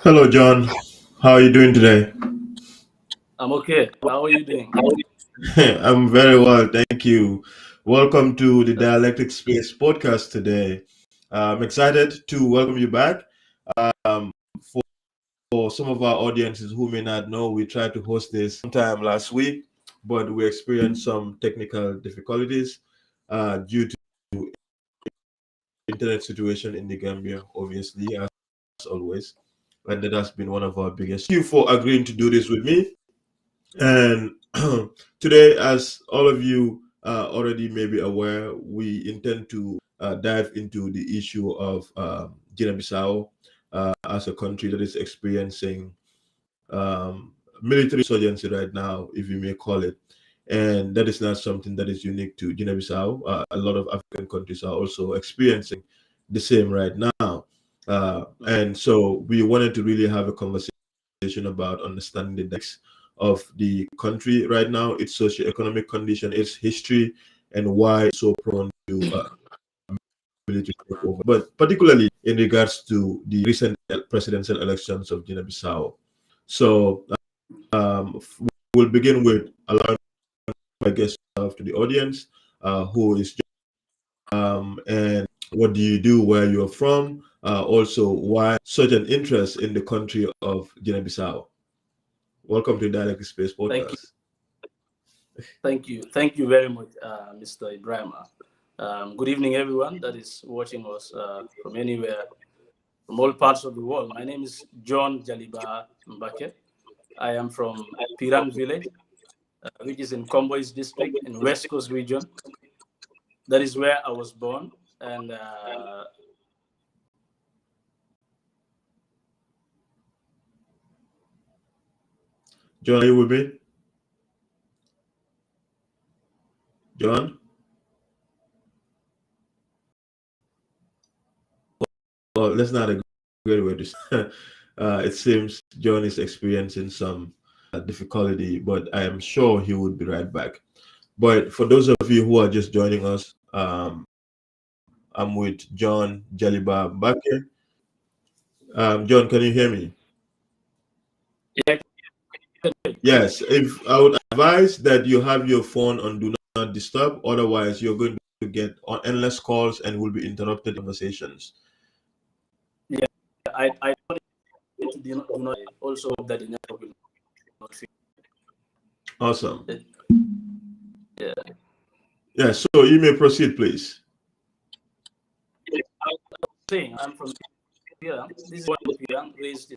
Hello, John. How are you doing today? I'm okay. How are you doing? I'm very well, thank you. Welcome to the Dialectic Space podcast today. I'm excited to welcome you back. Um, for some of our audiences who may not know, we tried to host this sometime last week, but we experienced some technical difficulties due to internet situation in the Gambia, obviously, as always. And that has been one of our biggest. Thank you for agreeing to do this with me. And today, as all of you already may be aware, we intend to dive into the issue of Guinea-Bissau as a country that is experiencing um, military insurgency right now, if you may call it. And that is not something that is unique to Guinea-Bissau. A lot of African countries are also experiencing the same right now. And so we wanted to really have a conversation about understanding the dynamics of the country right now, its socio-economic condition, its history, and why it's so prone to military takeover. But particularly in regards to the recent presidential elections of Guinea-Bissau. So um, we'll begin with allowing my guest to the audience, who is and what do you do, where you're from, also why such an interest in the country of Guinea-Bissau. Welcome to Dialect Space Thank you. Podcast. Thank you very much, Mr. Ibrahim. Good evening, everyone that is watching us from anywhere, from all parts of the world. My name is John Jaliba Mbake. I am from Pirang village, which is in Kombois district in West Coast region. That is where I was born. And John, are you with me? John? Well, that's not a great way to say. It seems John is experiencing some difficulty, but I am sure he would be right back. But for those of you who are just joining us, I'm with John Jaliba Mbake. John, can you hear me? yeah, Yes. If I would advise that you have your phone on do not disturb, otherwise you're going to get on endless calls and will be interrupted conversations. I do not also hope that the network will not fail. Awesome. Yeah. Yeah, so you may proceed, please. I was saying I'm from Pirang. This is one in Pirang, raised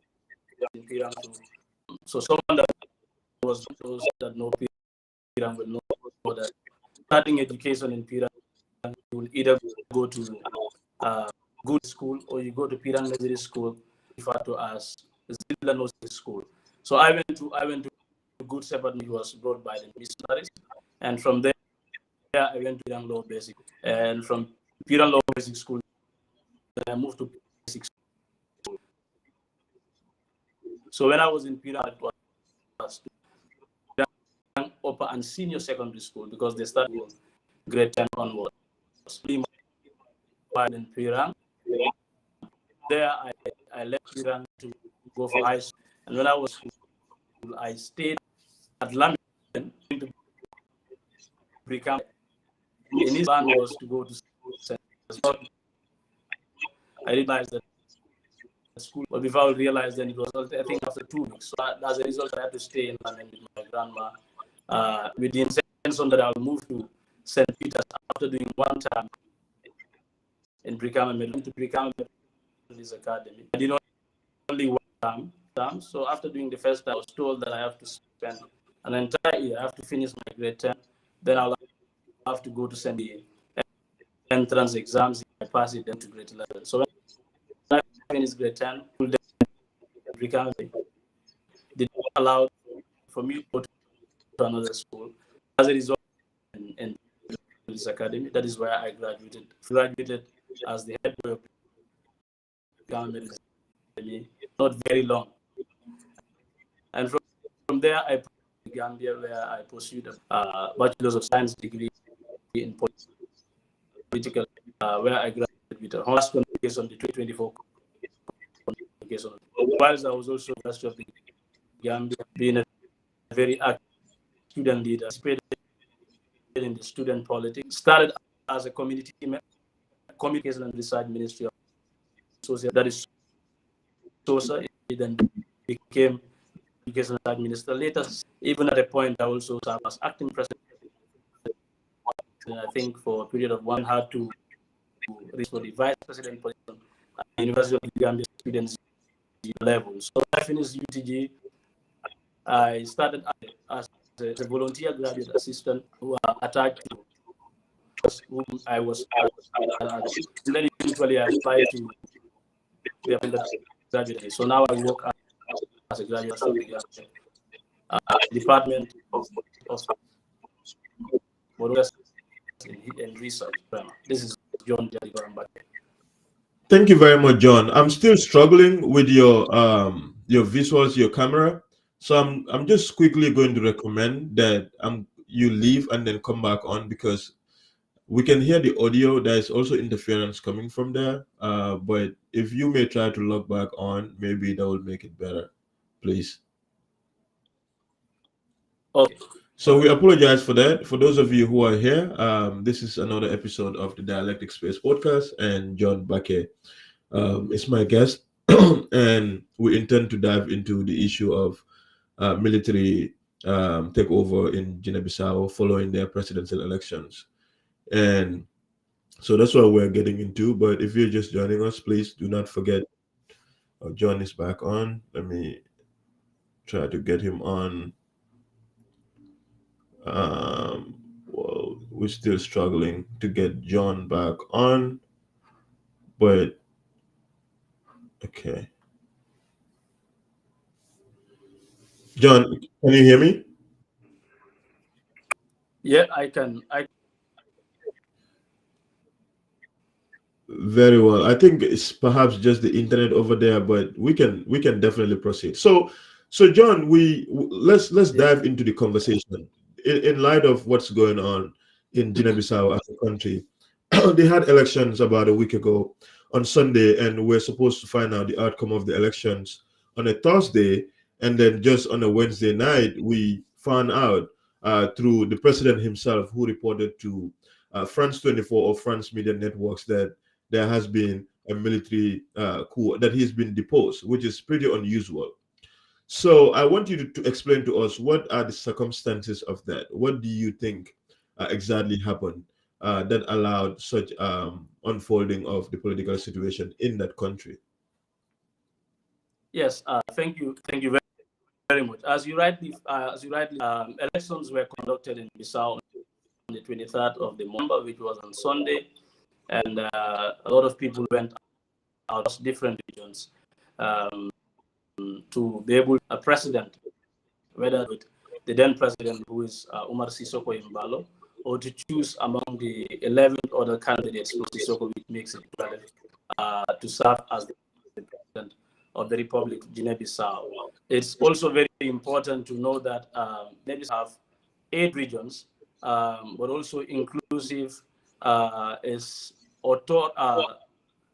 in Pirang too. So someone that was those that know Pirang will know that starting education in Pirang, you will either go to good school or you go to Pirang Nursery School, referred to as Zilla Nursery School. So I went to Good Shepherd, which was brought by the missionaries, and from there I went to Pirang Low Basic, and from Pirang Low Basic School I moved to basic school. So when I was in Pirang, it was Pirang upper and senior secondary school because they started in grade 10 onwards. In Pirang, there I left Pirang to go for high school, and when I was in school, I stayed at London to become. In his plan was to go to school. I realized that school. But before I realized, then it was, I think, after 2 weeks. So as a result, I had to stay in London with my grandma with the intention that I'll move to St. Peter's after doing one term in Brikama Methodist Academy. I did only one term. So after doing the first term, I was told that I have to spend an entire year. I have to finish my grade 10. Then I'll have to go to send the entrance exams. If I pass it, then to grade 11. So when I finished grade 10, Brikama, they allowed for me to go to another school. As a result, in this academy, that is where I graduated. Graduated as the head boy of Brikama Academy, not very long. And from there, I to Gambia, where I pursued a Bachelor's of Science degree in political, where I graduated with a honors qualification on the 2024 qualification. Whilst I was also University of the Gambia, being a very active student leader, participated in the student politics, started as a community communication and research ministry of social, that is SOSA. It then became education and research minister. Later, even at a point, I also served as acting president. I think for a period of one had to reach for the vice president position at the University of the Gambia students level. So I finished UTG. I started as a volunteer graduate assistant who attached to whom I was, and then eventually I applied to the undergraduate. So now I work as a graduate assistant Department of in research. This is John Jalibarambake. Thank you very much, John. I'm still struggling with your visuals, your camera. So I'm just quickly going to recommend that you leave and then come back on, because we can hear the audio. There is also interference coming from there. But if you may try to log back on, maybe that will make it better, please. Okay. So we apologize for that. For those of you who are here, this is another episode of the Dialectic Space podcast, and John Bake is my guest, and we intend to dive into the issue of military takeover in Guinea-Bissau following their presidential elections. And so that's what we're getting into. But if you're just joining us, please do not forget. John is back on. Let me try to get him on. Well, we're still struggling to get John back on, but okay. John, can you hear me? Yeah, I can. Very well. I think it's perhaps just the internet over there, but we can definitely proceed. So John, let's dive into the conversation in light of what's going on in Guinea-Bissau as a country. They had elections about a week ago on Sunday, and we're supposed to find out the outcome of the elections on a Thursday, and then just on a Wednesday night, we found out through the president himself, who reported to France 24 or France Media Networks that there has been a military coup, that he's been deposed, which is pretty unusual. So I want you to explain to us, what are the circumstances of that? What do you think exactly happened that allowed such unfolding of the political situation in that country? Yes, thank you very, very much. As you rightly, elections were conducted in Bissau on the 23rd of the month, which was on Sunday, and a lot of people went out of different regions to be able a president, whether the then president, who is Umar Sissoko Imbalo, or to choose among the 11 other candidates for Sissoko, which makes it to serve as the president of the Republic of Guinea-Bissau. It's also very important to know that Guinea-Bissau have 8 regions, but also inclusive is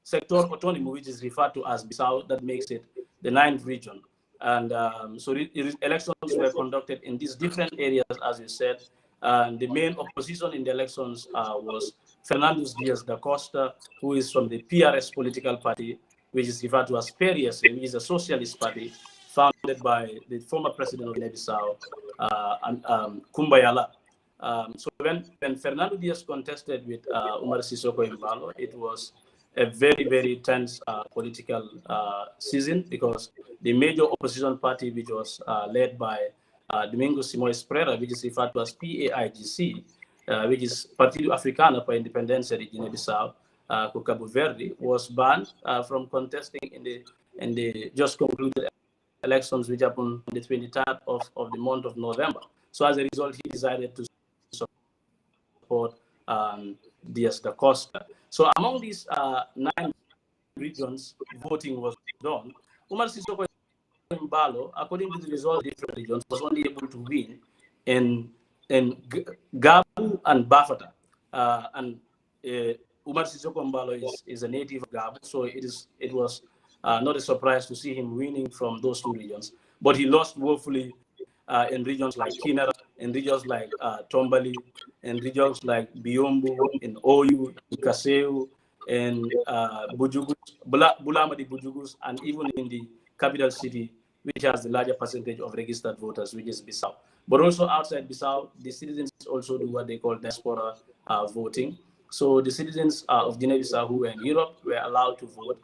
sector autonomy, which is referred to as Bissau, that makes it the 9th region. And so elections were conducted in these different areas, as you said. And the main opposition in the elections was Fernandes Diaz da Costa, who is from the PRS political party, which is referred to as PRS, which is a socialist party founded by the former president of Guinea-Bissau, Kumbayala. So when Fernando Diaz contested with Umar Sissoko Embalo, it was a very, very tense political season, because the major opposition party, which was led by Domingos Simoes Pereira, which is referred to as PAIGC, which is Partido Africano para a Independência de Guinea-Bissau, Cabo Verde, was banned from contesting in the just concluded elections, which happened on the 23rd of the month of November. So as a result, he decided to support Diaz da Costa. So among these 9 regions, voting was done. Umar Sissoko Embalo, according to the results of different regions, was only able to win in Gabu and Bafata. Umar Sissoko Embalo is a native of Gabu, so it was not a surprise to see him winning from those 2 regions. But he lost woefully in regions like Kinara, in regions like Tombali, in regions like Biombo, in Oyu, in Kaseu, in Bujugus, Bulamadi Bujugus, and even in the capital city, which has the larger percentage of registered voters, which is Bissau. But also outside Bissau, the citizens also do what they call diaspora voting. So the citizens of Guinea-Bissau who were in Europe were allowed to vote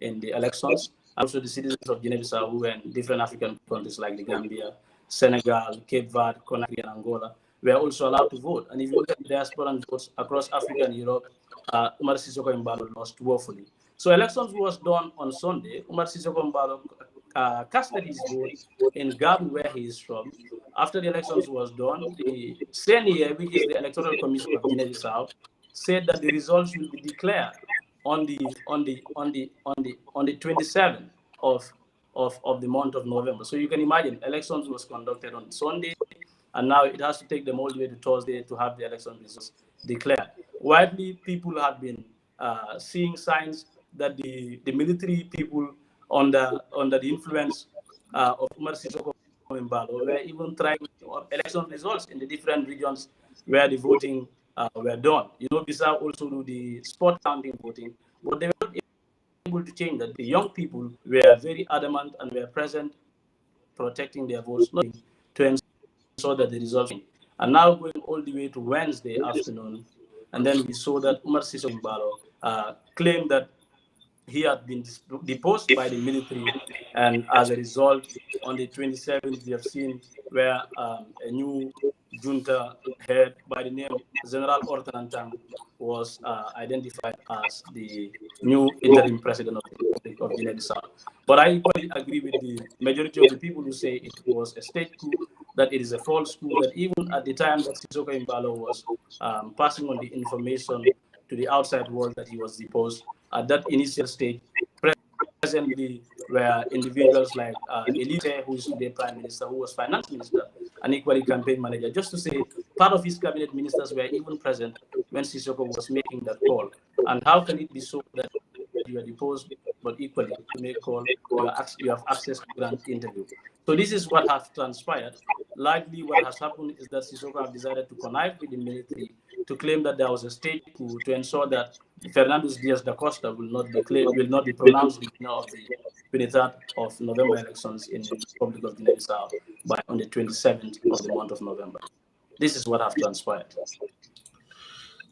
in the elections. Also, the citizens of Guinea-Bissau who were in different African countries like the Gambia, Senegal, Cape Verde, Conakry, and Angola were also allowed to vote. And if you look at the diaspora votes across Africa and Europe, Umar Sissoko Embalo lost woefully. So elections was done on Sunday. Umar Sissoko Embalo casted his vote in Gabu, where he is from. After the elections was done, the CNE, which is the Electoral Commission of Guinea-Bissau, said that the results will be declared on the 27th of the month of November. So you can imagine, elections was conducted on Sunday, and now it has to take them all the way to Thursday to have the election results declared. Widely, people have been seeing signs that the military people under the influence of Umar Sissoko Embalo were even trying election results in the different regions where the voting were done. You know, Bissau also do the spot counting voting, but they were not able to change that. The young people were very adamant and were present, protecting their votes, not to ensure that the results. And now going all the way to Wednesday afternoon, and then we saw that Umar Sissoko Embalo claimed that he had been deposed by the military, and as a result, on the 27th, we have seen where a new junta head by the name General Ortanantang was identified as the new interim president of the Republic of Guinea-Bissau. But I equally agree with the majority of the people who say it was a state coup, that it is a false coup, that even at the time that Sissoko Embalo was passing on the information to the outside world that he was deposed, at that initial stage, presently were individuals like Elite, who is today Prime Minister, who was Finance Minister, and equally campaign manager. Just to say, part of his cabinet ministers were even present when Sissoko was making that call. And how can it be so that you are deposed, but equally to make call, you have access to grant interview? So this is what has transpired. Likely what has happened is that Sissoko have decided to connive with the military to claim that there was a state coup to ensure that Fernando Diaz da Costa will not be pronounced the winner of the 23rd of November elections in the Republic of Guinea-Bissau on the 27th of the month of November. This is what has transpired.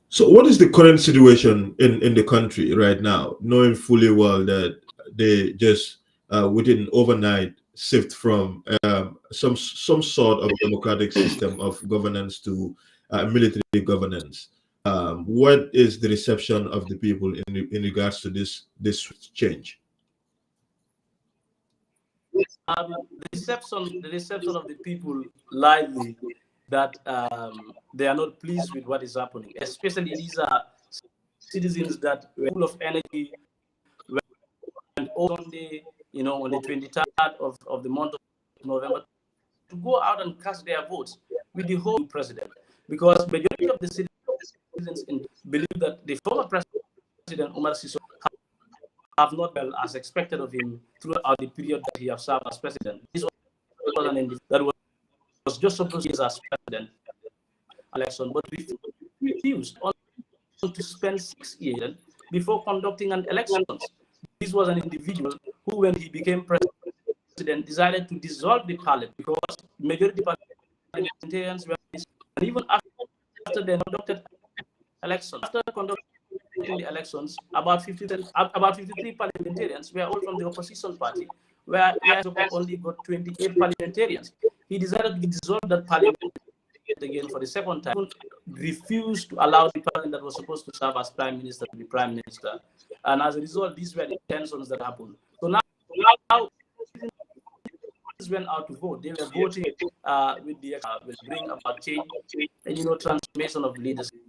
So what is the current situation in the country right now, knowing fully well that they just within overnight shift from some sort of democratic system of governance to military governance? What is the reception of the people in regards to this change? The reception of the people lively that they are not pleased with what is happening. Especially these are citizens that were full of energy, and on the on the 23rd of the month of November to go out and cast their votes with the whole president, because majority of the citizens believe that the former president Umar Sissoko have not well as expected of him throughout the period that he has served as president. This was an individual that was just supposed to be as president election, but refused to spend 6 years before conducting an elections. this was an individual who, when he became president, decided to dissolve the parliament because majority parliamentarians were, and even after they conducted elections, after conducting the elections, about 53 parliamentarians were all from the opposition party, where only got 28 parliamentarians. He decided to dissolve that parliament again for the second time, refused to allow the person that was supposed to serve as prime minister to be prime minister. And as a result, these were the tensions that happened. So now went out to vote. They were voting with the will bring about change and transformation of leadership.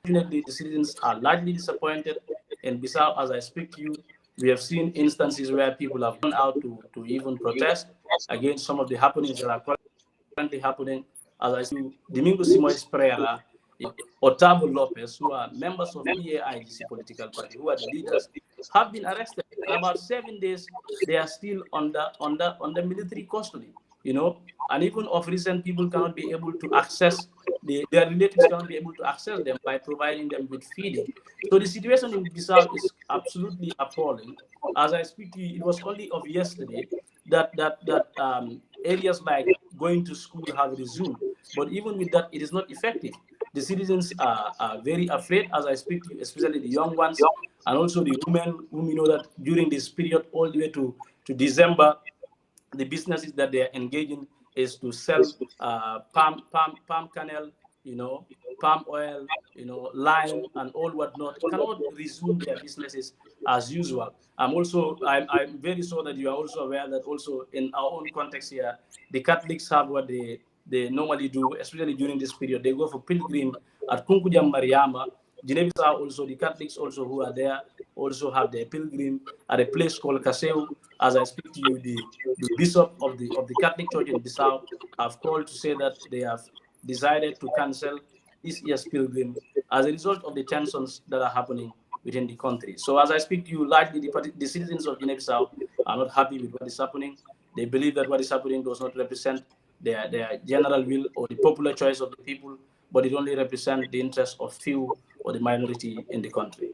Fortunately, the citizens are largely disappointed. In Bissau, as I speak to you, we have seen instances where people have gone out to even protest against some of the happenings that are currently happening. As I see, Domingo Simoes Pereira, Otavo Lopez, who are members of EAIGC political party, who are the leaders, have been arrested. And about 7 days, they are still under military custody. And even of recent, people cannot be able to access their relatives cannot be able to access them by providing them with feeding. So the situation in Bissau is absolutely appalling. As I speak to you, it was only of yesterday that areas like going to school have resumed. But even with that, it is not effective. The citizens are very afraid, as I speak to you, especially the young ones, and also the women, whom we know that during this period, all the way to December, the businesses that they are engaging is to sell palm kernel, palm oil, lime, and all whatnot, cannot resume their businesses as usual. I'm very sure that you are also aware that also in our own context here, the Catholics have what they normally do, especially during this period. They go for pilgrim at Kunkujam Mariama. Guinea-Bissau also, the Catholics also who are there also have their pilgrim at a place called Kaseu. As I speak to you, the bishop of the Catholic Church in Bissau have called to say that they have decided to cancel this year's pilgrim as a result of the tensions that are happening within the country. So as I speak to you, largely the citizens of Guinea-Bissau are not happy with what is happening. They believe that what is happening does not represent their general will or the popular choice of the people, but it only represents the interests of few or the minority in the country.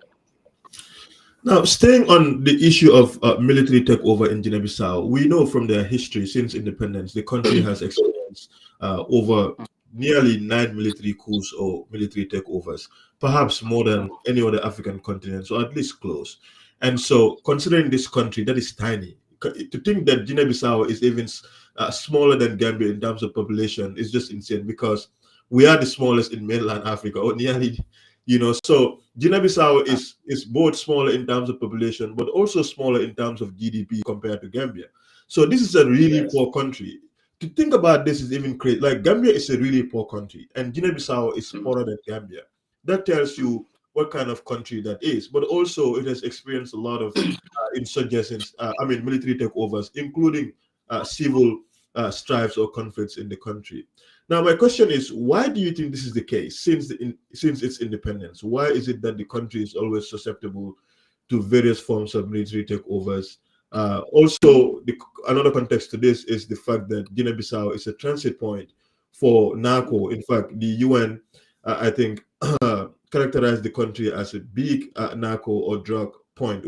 Now, staying on the issue of military takeover in Guinea-Bissau, we know from their history since independence, the country has experienced over nearly 9 military coups or military takeovers, perhaps more than any other African continent, or at least close. And so, considering this country that is tiny, to think that Guinea-Bissau is even smaller than Gambia in terms of population is just insane, because we are the smallest in mainland Africa, or nearly. So Guinea-Bissau is both smaller in terms of population, but also smaller in terms of GDP compared to Gambia. So this is a really poor country. To think about this is even crazy. Like, Gambia is a really poor country, and Guinea-Bissau is poorer than Gambia. That tells you what kind of country that is. But also, it has experienced a lot of insurgencies, military takeovers, including civil strifes or conflicts in the country. Now, my question is, why do you think this is the case since its independence? Why is it that the country is always susceptible to various forms of military takeovers? Also, another context to this is the fact that Guinea-Bissau is a transit point for narco. In fact, the UN, I think, characterized the country as a big narco or drug point,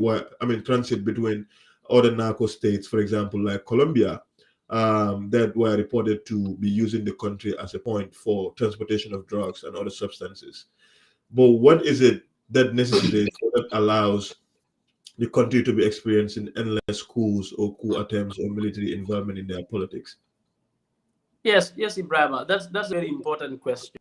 transit between other narco states, for example, like Colombia, that were reported to be using the country as a point for transportation of drugs and other substances. But what is it that necessitates or that allows the country to be experiencing endless coups or coup attempts or military involvement in their politics? Yes, Ibrahim. That's a very important question.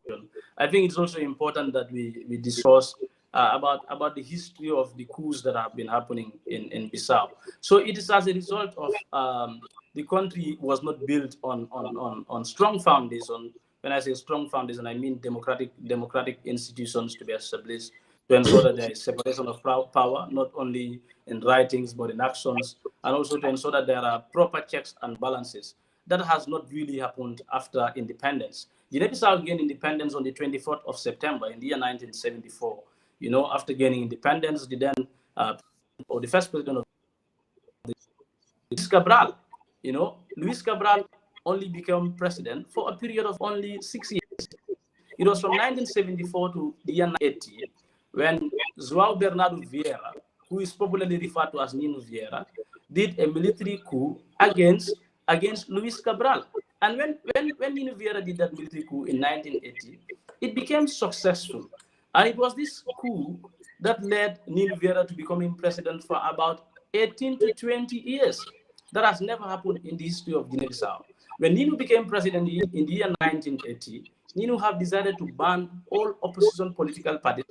I think it's also important that we discuss about the history of the coups that have been happening in Bissau. So it is as a result of the country was not built on strong foundation. When I say strong foundation, I mean democratic institutions to be established to ensure that there is separation of power, not only in writings but in actions, and also to ensure that there are proper checks and balances. That has not really happened after independence. Guinea-Bissau gained independence on the 24th of September in the year 1974. After gaining independence, the first president of Luis Cabral, Luis Cabral only became president for a period of only 6 years. It was from 1974 to the year 1980 when João Bernardo Vieira, who is popularly referred to as Nino Vieira, did a military coup against Luis Cabral. And when Nino Vieira did that military coup in 1980, it became successful. And it was this coup that led Nino Vieira to becoming president for about 18 to 20 years. That has never happened in the history of Guinea-Bissau. When Nino became president in the year 1980, Nino have decided to ban all opposition political parties.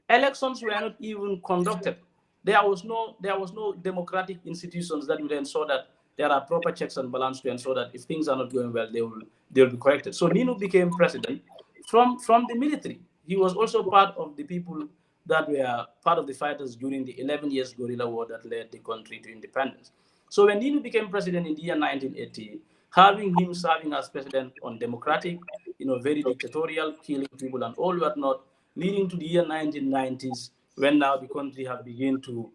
Elections were not even conducted. There was no democratic institutions that would ensure that there are proper checks and balance to ensure that if things are not going well, they will be corrected. So Nino became president from the military. He was also part of the people that were part of the fighters during the 11 years guerrilla war that led the country to independence. So when Nino became president in the year 1980, having him serving as president on democratic, very dictatorial, killing people and all whatnot, leading to the year 1990s, when now the country have begun to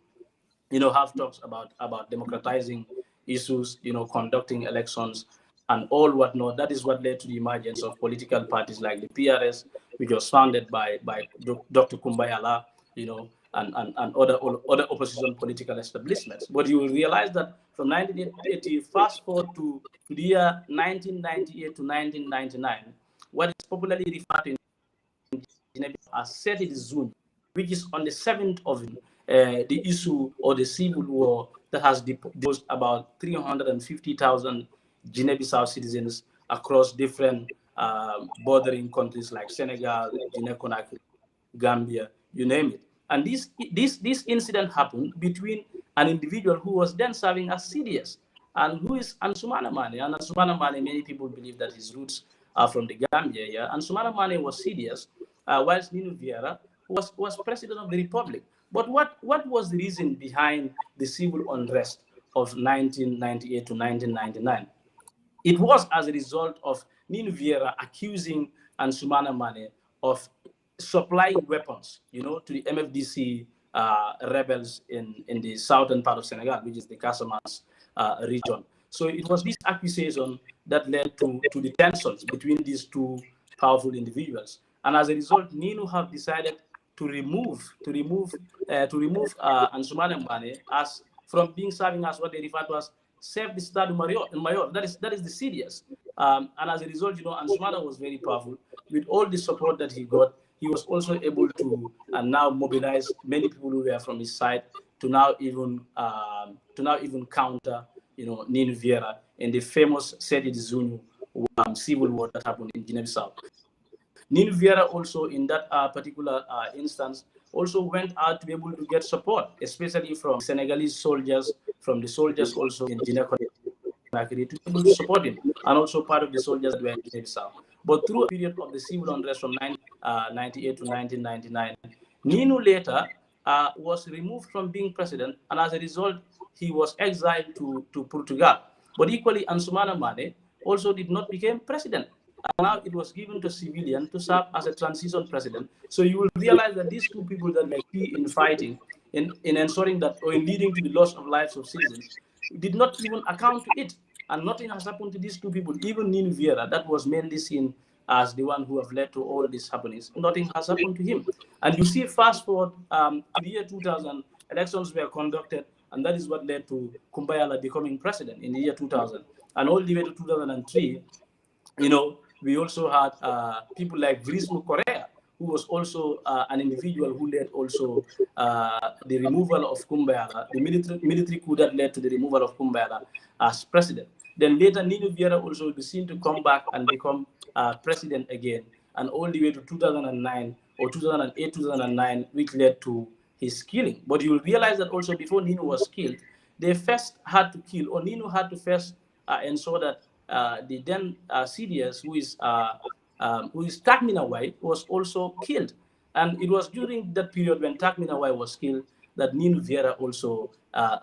have talks about democratizing issues, conducting elections and all whatnot. That is what led to the emergence of political parties like the PRS, which was founded by Dr. Kumbayala, and other opposition political establishments. But you will realize that from 1980, fast forward to the year 1998 to 1999, what is popularly referred to as Seti Zuni, which is on the 7th of the issue or the civil war that has deposed about 350,000 Guinea-Bissau citizens across different bordering countries like Senegal, Guinea-Conakry, Gambia, you name it. And this incident happened between an individual who was then serving as CDS and who is Ansumana Mane. And Ansumana Mane, many people believe that his roots are from the Gambia. Yeah, Ansumana Mane was CDS, whilst Nino Vieira was president of the republic. But what was the reason behind the civil unrest of 1998 to 1999? It was as a result of Nino Vieira accusing Ansumana Mane of supplying weapons, to the MFDC rebels in the southern part of Senegal, which is the Casamance region. So it was this accusation that led to the tensions between these two powerful individuals. And as a result, Nino have decided to remove Ansumana Mane as from being serving as what they refer to as chef de Estado Mayor. That is the CDS. And as a result, Ansumana was very powerful. With all the support that he got, he was also able to now mobilize many people who were from his side to now even counter Nino Vieira in the famous Sedi Zunu civil war that happened in Guinea-Bissau. Nino Vieira also in that particular instance also went out to be able to get support, especially from Senegalese soldiers, from the soldiers also in Guinea-Conakry, to be able to support him, and also part of the soldiers that were in Guinea-Bissau. But through a period of the civil unrest from 1998 to 1999, Nino later was removed from being president, and as a result, he was exiled to Portugal. But equally, Ansumana Mane also did not become president. And now it was given to civilian to serve as a transition president. So you will realize that these two people that were key in fighting, in ensuring that, or in leading to the loss of lives of citizens, did not even account to it. And nothing has happened to these two people. Even Nino Vieira, that was mainly seen as the one who have led to all these happenings, nothing has happened to him. And you see, fast forward to the year 2000, elections were conducted, and that is what led to Kumbayala becoming president in the year 2000. And all the way to 2003, we also had people like Vrismu Korea, who was also an individual who led also the removal of Kumbayala, the military coup that led to the removal of Kumbayala as president. Then later, Nino Vieira also will be seen to come back and become president again, and all the way to 2009 or 2008, 2009, which led to his killing. But you will realize that also before Nino was killed, they first had to kill, or Nino had to first ensure that the then CDS, who is Takminawai, was also killed. And it was during that period when Takminawai was killed that Nino Vieira also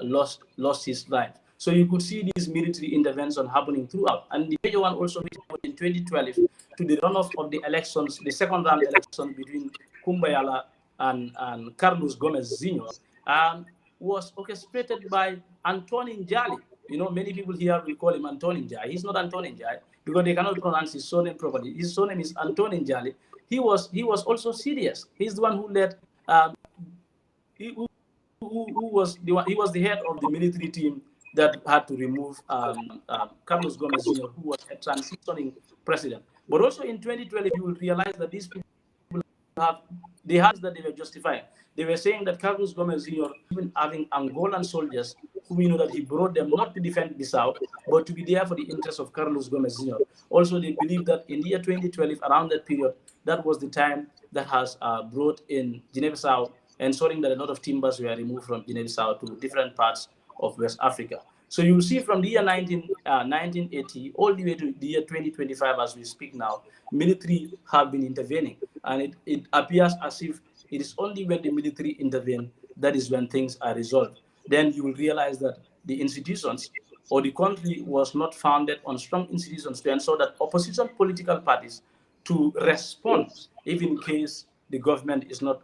lost his life. So you could see this military intervention happening throughout. And the major one also in 2012 to the runoff of the elections, the second round election between Kumbayala and Carlos Gomez Zinho, was orchestrated by Antonin Jali. Many people here will call him Antonin Jai. He's not Antonin Jai because they cannot pronounce his surname properly. His surname is Antonin Jali. He was also serious. He's the one who led who was the one, he was the head of the military team that had to remove Carlos Gomez Jr., who was a transitioning president. But also in 2012, you will realize that these people have they had that they were justifying. They were saying that Carlos Gomez Jr., even having Angolan soldiers, whom you know that he brought them not to defend Bissau, but to be there for the interests of Carlos Gomez Jr. Also, they believe that in the year 2012, around that period, that was the time that has brought in Guinea-Bissau, ensuring that a lot of timbers were removed from Guinea-Bissau to different parts of West Africa. So you see from the year 1980 all the way to the year 2025 as we speak now, military have been intervening. And it appears as if it is only when the military intervene that is when things are resolved. Then you will realize that the institutions or the country was not founded on strong institutions to ensure that opposition political parties to respond, even in case the government is not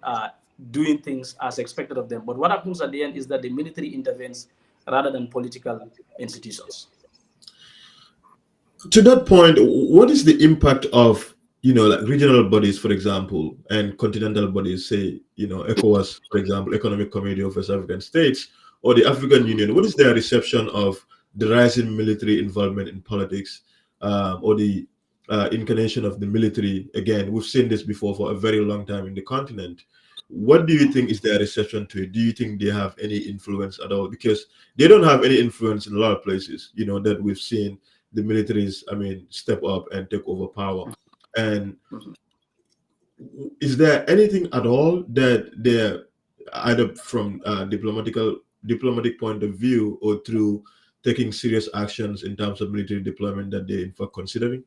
doing things as expected of them. But what happens at the end is that the military intervenes rather than political institutions. To that point, what is the impact of like regional bodies, for example, and continental bodies, say ECOWAS, for example, Economic Community of West African States, or the African Union? What is their reception of the rising military involvement in politics, or the incarnation of the military? Again, we've seen this before for a very long time in the continent. What do you think is their reception to it? Do you think they have any influence at all? Because they don't have any influence in a lot of places, that we've seen the militaries, step up and take over power. And is there anything at all that they're either from a diplomatic point of view or through taking serious actions in terms of military deployment that they're in fact considering?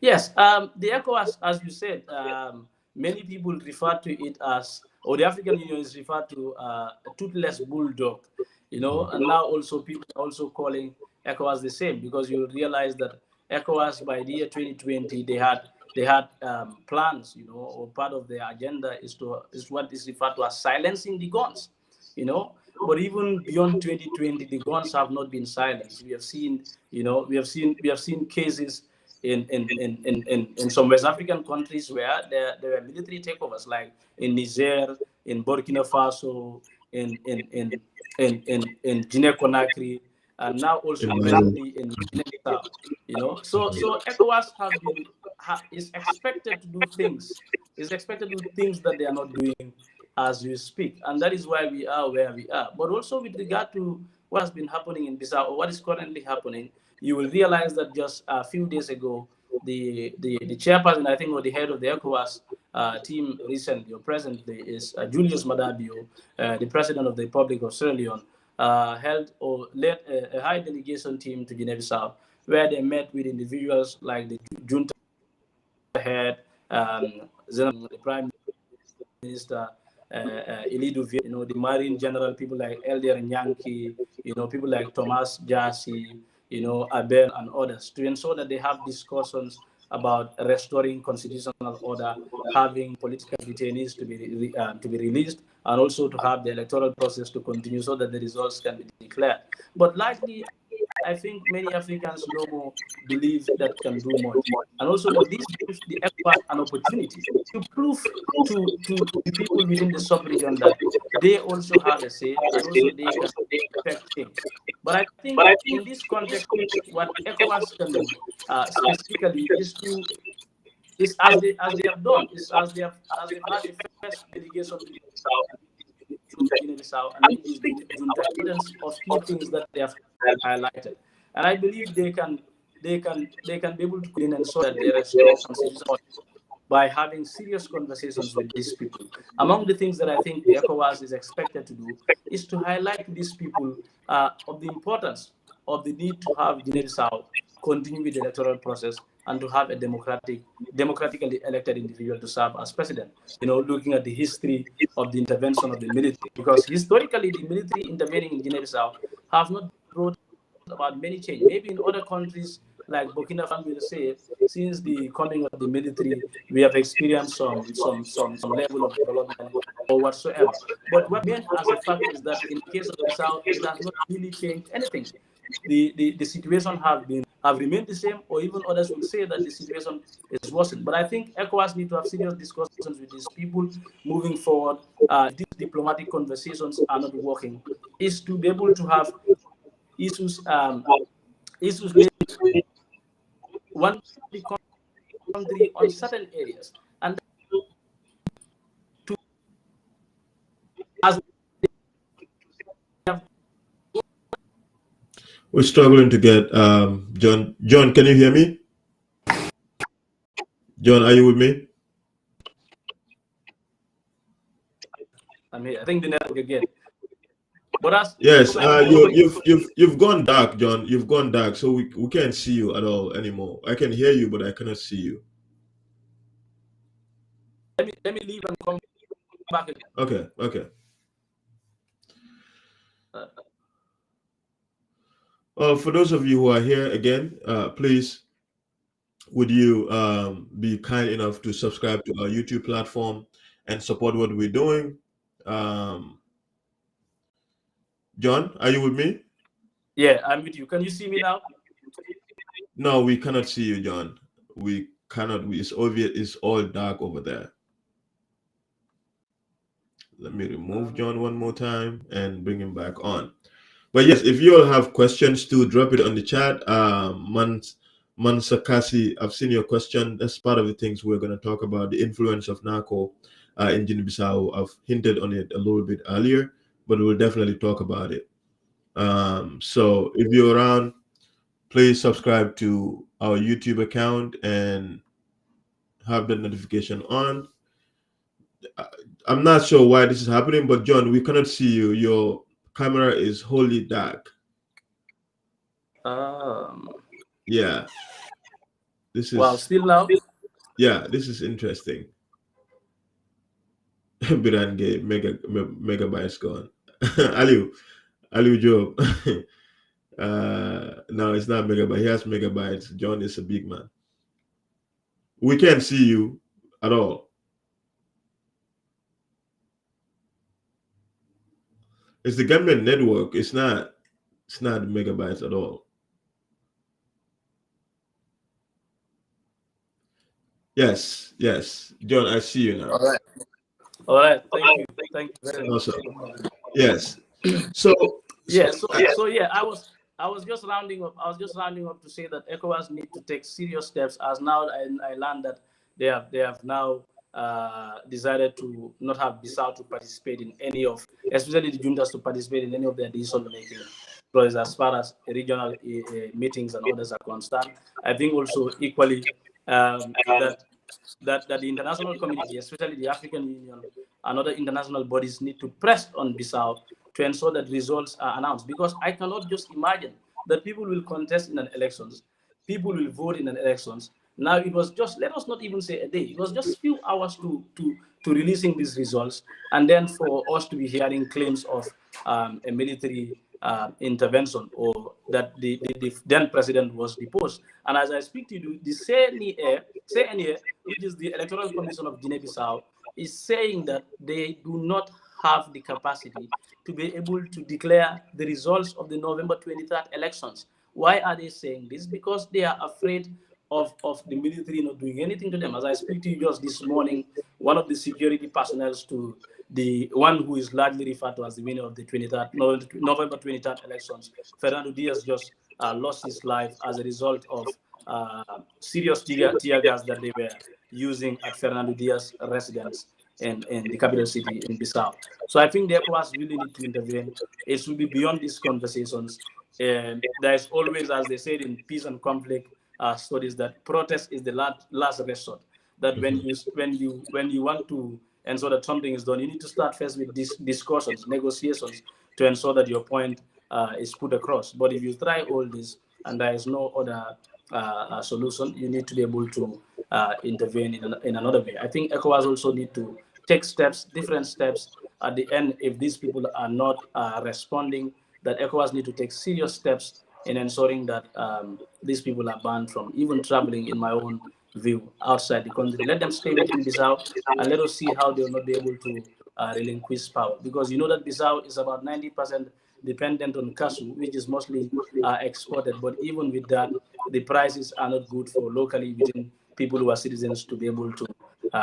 Yes, the ECOWAS, as you said, many people refer to it as, or the African Union is referred to a toothless bulldog, and now also people are also calling ECOWAS the same, because you realize that ECOWAS by the year 2020 they had plans, or part of their agenda is what is referred to as silencing the guns, But even beyond 2020, the guns have not been silenced. We have seen, we have seen cases in some West African countries where there were military takeovers, like in Niger, in Burkina Faso, in Guinea-Conakry, and now also presently in Guinea-Bissau. So ECOWAS is expected to do things. Is expected to do things that they are not doing as we speak, and that is why we are where we are. But also with regard to what has been happening in Bissau, or what is currently happening, you will realize that just a few days ago, the chairperson, I think, or the head of the ECOWAS team recently or presently is Julius Madabio, the president of the Republic of Sierra Leone, held or led a high delegation team to Guinea-Bissau, where they met with individuals like the junta head, the prime minister, Elidu, the Marine General, people like Elder Nyanki, people like Thomas Jassy, Abel and others, to ensure that they have discussions about restoring constitutional order, having political detainees to be released, and also to have the electoral process to continue so that the results can be declared. But likely, I think many Africans no more believe that can do much. And also that this gives the ECOWAS an opportunity to prove to the people within the sub-region that they also have a say and also they can affect things. But I think in this context, what ECOWAS can do specifically is as they have done, is as they've had the first delegation to Guinea-Bissau and meet these junta evidence of key things that they have highlighted. And I believe they can be able to come in and so that they restore constitutional by having serious conversations with these people. Among the things that I think the ECOWAS is expected to do is to highlight to these people of the importance of the need to have Guinea-Bissau continue with the electoral process and to have a democratically elected individual to serve as president. Looking at the history of the intervention of the military, because historically the military intervening in Guinea-Bissau have not brought about many change. Maybe in other countries like Burkina Faso will say, since the coming of the military, we have experienced some level of development or whatsoever. But what meant as a fact is that in the case of Bissau, it has not really changed anything. The situation have remained the same, or even others will say that the situation is worsened. But I think ECOWAS need to have serious discussions with these people moving forward. diplomatic conversations are not working, is to be able to have issues issues related one the country on certain areas, and to as we have We're struggling to get John. John, can you hear me? John, are you with me? I'm here. I think the network again. But as Yes. I think You've gone dark, John. You've gone dark, so we can't see you at all anymore. I can hear you, but I cannot see you. let me leave and come back again. Okay. Okay. For those of you who are here again, please would you be kind enough to subscribe to our YouTube platform and support what we're doing? John, are you with me? Yeah, I'm with you. Can you see me now? No, we cannot see you, John. We cannot. It's obvious. It's all dark over there. Let me remove John one more time and bring him back on. But yes, if you all have questions too, drop it on the chat. Mansakasi, I've seen your question. That's part of the things we're going to talk about, the influence of narco in Guinea-Bissau. I've hinted on it a little bit earlier, but we'll definitely talk about it. So if you're around, please subscribe to our YouTube account and have the notification on. I'm not sure why this is happening, but John, we cannot see you. Your camera is wholly dark. Yeah. This is Well, still now. Yeah, this is interesting. Birange megabytes gone. Aliu Job. No, it's not megabyte. He has megabytes. John is a big man. We can't see you at all. It's the government network. It's not megabytes at all. Yes, John, I see you now. All right. Thank you very much. Also, yes. So yeah. So yeah, I was just rounding up. I was just rounding up to say that ECOWAS need to take serious steps. As now I learned that they have now decided to not have Bissau to participate in any of, especially the juntas to participate in any of their decision making. Because as far as regional meetings and others are concerned, I think also equally that the international community, especially the African Union and other international bodies, need to press on Bissau to ensure that results are announced. Because I cannot just imagine that people will contest in an elections, people will vote in an elections. Now it was just, let us not even say a day, it was just few hours to releasing these results, and then for us to be hearing claims of a military intervention, or that the then president was deposed. And as I speak to you, the CNE, which is the Electoral Commission of Guinea-Bissau, is saying that they do not have the capacity to be able to declare the results of the November 23rd elections. Why are they saying this? Because they are afraid of the military not doing anything to them. As I speak to you just this morning, one of the security personnel to the one who is largely referred to as the winner of the November 23rd elections, Fernando Diaz, just lost his life as a result of serious tear gas that they were using at Fernando Diaz's residence in the capital city in Bissau. So I think the ECOWAS really need to intervene. It should be beyond these conversations. There's always, as they said in peace and conflict studies, that protest is the last resort. That when you want to ensure that something is done, you need to start first with discussions, negotiations, to ensure that your point is put across. But if you try all this and there is no other solution, you need to be able to intervene in another way. I think ECOWAS also need to take steps, different steps at the end. If these people are not responding, that ECOWAS need to take serious steps in ensuring that these people are banned from even traveling, in my own view, outside the country. Let them stay within Bissau, and let us see how they will not be able to relinquish power. Because you know that Bissau is about 90% dependent on cashew, which is mostly exported. But even with that, the prices are not good for locally within people who are citizens to be able to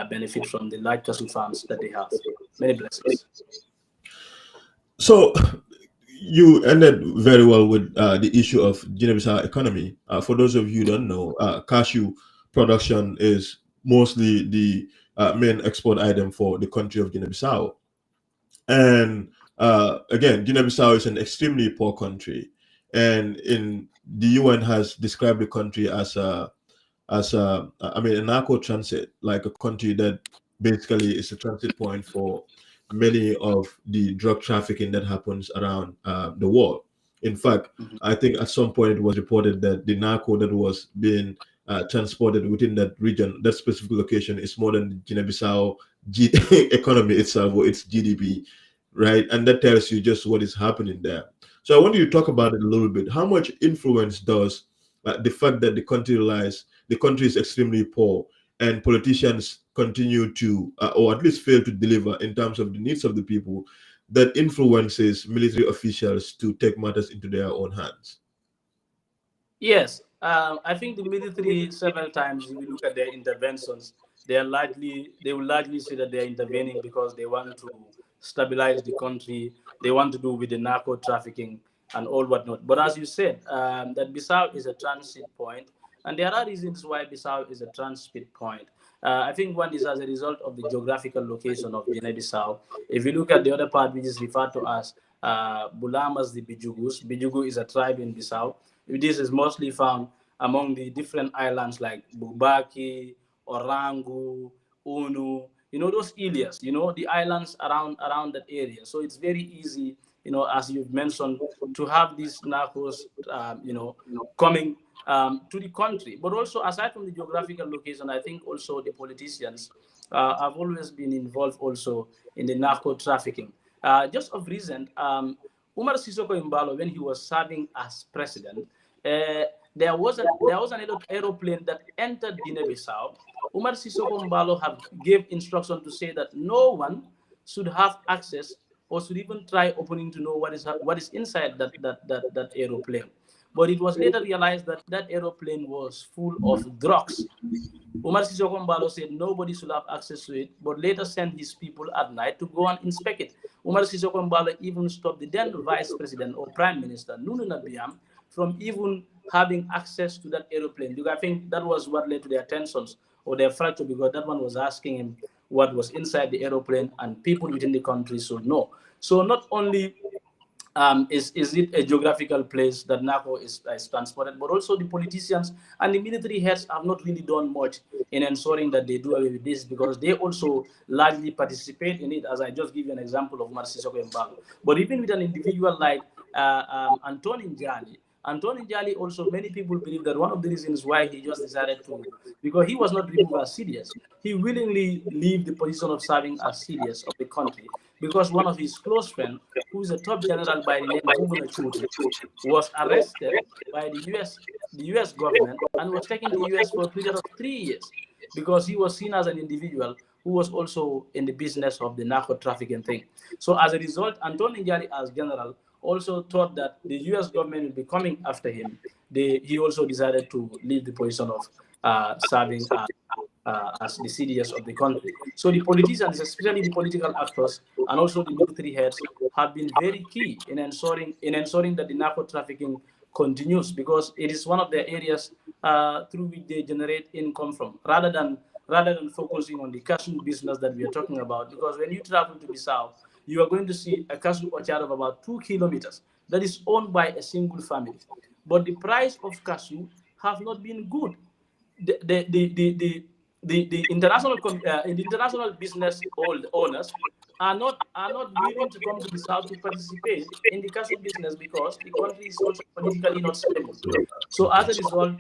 benefit from the large cashew farms that they have. Many blessings. So you ended very well with the issue of Guinea-Bissau economy. For those of you who don't know, cashew production is mostly the main export item for the country of Guinea-Bissau. And again, Guinea-Bissau is an extremely poor country, and in the UN has described the country as a narco transit, like a country that basically is a transit point for many of the drug trafficking that happens around the world. In fact, Mhm. I think at some point it was reported that the narco that was being transported within that region, that specific location, is more than the Guinea-Bissau economy itself or its GDP, right? And that tells you just what is happening there. So I want you to talk about it a little bit. How much influence does the fact that the country is extremely poor and politicians continue to or at least fail to deliver in terms of the needs of the people, that influences military officials to take matters into their own hands? Yes, I think the military several times, if you look at their interventions, they will largely say that they are intervening because they want to stabilize the country. They want to do with the narco trafficking and all whatnot. But as you said, that Bissau is a transit point, and there are reasons why Bissau is a transit point. I think one is as a result of the geographical location of Guinea-Bissau. If you look at the other part, which is referred to as Bulamas the Bijugus, Bijugu is a tribe in Bissau. This is mostly found among the different islands like Bubaki, Orangu, Unu, those areas, the islands around that area. So it's very easy, as you've mentioned, to have these narcos, coming to the country. But also, aside from the geographical location, I think also the politicians have always been involved also in the narco trafficking. Just of recent, Umar Sisoko Imbalo, when he was serving as president, there was an aeroplane that entered Guinea-Bissau. Umar Sisoko Imbalo have gave instruction to say that no one should have access or should even try opening to know what is inside that aeroplane. But it was later realized that that aeroplane was full of drugs. Umar Sisoko Mbalo said nobody should have access to it, but later sent his people at night to go and inspect it. Umar Sisoko Mbalo even stopped the then vice president or prime minister, Nunu Nabiam, from even having access to that aeroplane. Because I think that was what led to their tensions or their fracture, because that one was asking him what was inside the aeroplane, and people within the country should know. So not only is it a geographical place that NACO is transported, but also the politicians and the military heads have not really done much in ensuring that they do away with this, because they also largely participate in it, as I just give you an example of Marcisoko Mbalo. But even with an individual like Antoni Njali, Antoni Njali also, many people believe that one of the reasons why he just decided to, because he was not removed as CDS, he willingly leave the position of serving as CDS of the country, because one of his close friends, who is a top general by the name Bubuna Chuti, was arrested by the US government and was taken to the US for a period of 3 years, because he was seen as an individual who was also in the business of the narco trafficking thing. So as a result, Antonio Njari as general also thought that the US government will be coming after him. He also decided to leave the position of serving as the CDS of the country. So the politicians, especially the political actors and also the military heads, have been very key in ensuring that the narco trafficking continues, because it is one of the areas through which they generate income from, rather than focusing on the cashew business that we are talking about. Because when you travel to Bissau, you are going to see a cashew orchard of about 2 kilometers that is owned by a single family. But the price of cashew have not been good. The international business owners are not willing to come to the south to participate in the cashew business, because the country is also politically not stable. So as a result,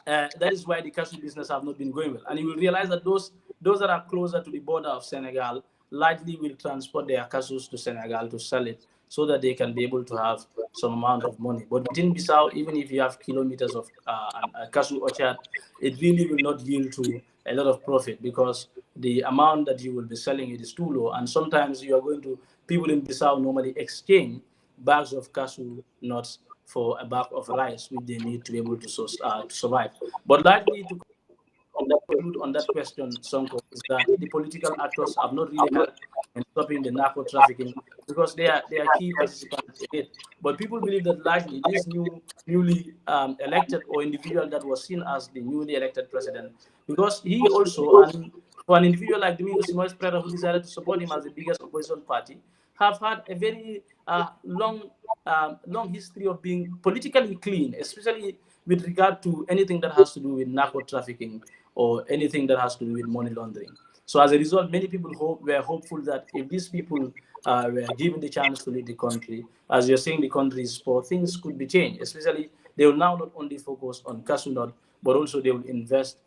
that is why the cashew business have not been going well. And you will realize that those that are closer to the border of Senegal likely will transport their cashews to Senegal to sell it, so that they can be able to have some amount of money. But within Bissau, even if you have kilometers of a cashew orchard, it really will not yield to a lot of profit, because the amount that you will be selling it is too low. And sometimes people in Bissau normally exchange bags of cashew nuts for a bag of rice, which they need to be able to survive. But largely, to conclude on that question, Sonko, is that the political actors have not really helped in stopping the narco trafficking, because they are key participants in it. But people believe that largely this newly elected or individual that was seen as the newly elected president, because he also, and for an individual like Domingos Simoes Pereira, who decided to support him as the biggest opposition party, have had a very long history of being politically clean, especially with regard to anything that has to do with narco trafficking or anything that has to do with money laundering. So as a result, many people were hopeful that if these people were given the chance to lead the country, as you're saying, the country is poor, things could be changed. Especially, they will now not only focus on cashew nut, but also they will invest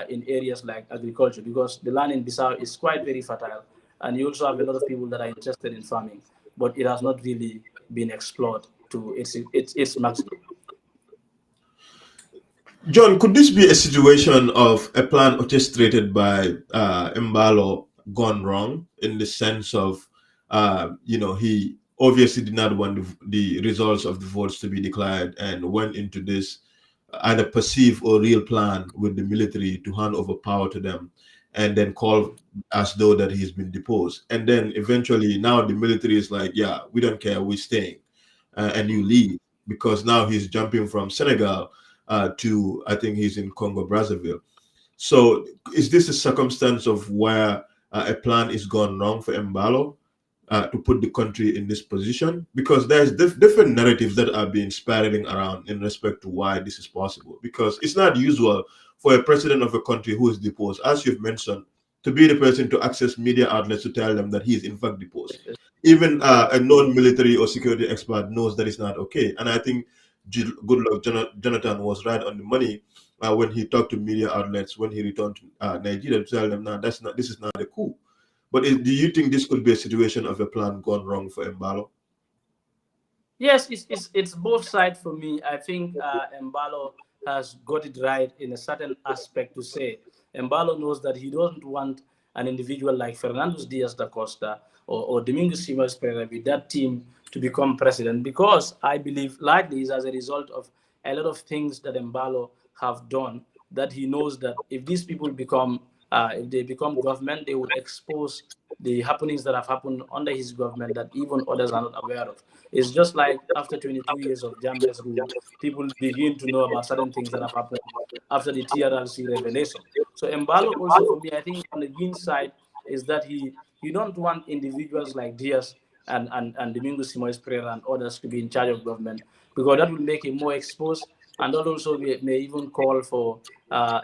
in areas like agriculture, because the land in Bissau is quite very fertile, and you also have a lot of people that are interested in farming, but it has not really been explored to its maximum. John, could this be a situation of a plan orchestrated by Mbalo gone wrong in the sense of, he obviously did not want the results of the votes to be declared and went into this either perceived or real plan with the military to hand over power to them and then call as though that he's been deposed. And then eventually now the military is like, yeah, we don't care, we're staying, and you leave because now he's jumping from Senegal to, I think he's in Congo Brazzaville. So is this a circumstance of where a plan is gone wrong for Mbalo to put the country in this position? Because there's different narratives that are being spiraling around in respect to why this is possible. Because it's not usual for a president of a country who is deposed, as you've mentioned, to be the person to access media outlets to tell them that he is in fact deposed. Even a non-military or security expert knows that it's not okay. And I think Goodluck Jonathan was right on the money when he talked to media outlets when he returned to Nigeria to tell them, "No, this is not a coup." But do you think this could be a situation of a plan gone wrong for Mbalo? Yes, it's both sides for me. I think Mbalo has got it right in a certain aspect to say. Mbalo knows that he doesn't want an individual like Fernando Diaz da Costa or Domingos Simoes Pereira with that team to become president, because I believe likely is as a result of a lot of things that Mbalo have done, that he knows that if these people become if they become government, they will expose the happenings that have happened under his government that even others are not aware of. It's just like after 22 years of Jammeh's rule, people begin to know about certain things that have happened after the TRRC revelation. So Mbalo also, for me, I think on the Guinea side is that he don't want individuals like Diaz and Domingos Simoes Pereira and others to be in charge of government, because that will make him more exposed, and that also may even call for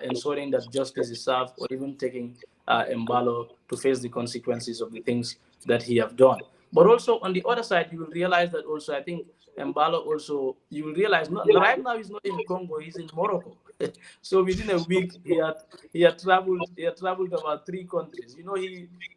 ensuring that justice is served, or even taking Mbalo to face the consequences of the things that he have done. But also on the other side, you will realize that also, I think Mbalo also, you will realize right now he's not in Congo, he's in Morocco. So within a week, he had traveled about 3 countries.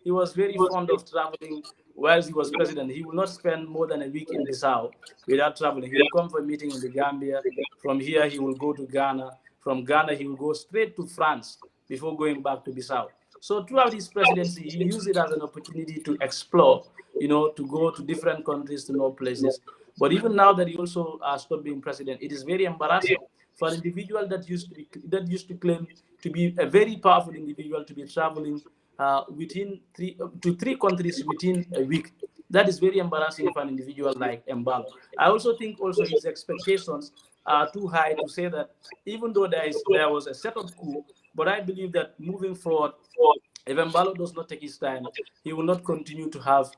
He was very fond of traveling whilst he was president. He will not spend more than a week in Bissau without traveling. He will come for a meeting in the Gambia. From here, he will go to Ghana. From Ghana, he will go straight to France before going back to Bissau. So throughout his presidency, he used it as an opportunity to explore, to go to different countries, to know places. But even now that he also stopped being president, it is very embarrassing for an individual that used to claim to be a very powerful individual to be traveling within three countries within a week. That is very embarrassing for an individual like Mbalo. I also think also his expectations are too high to say that, even though there was a setup coup, but I believe that moving forward, if Mbalo does not take his time, he will not continue to have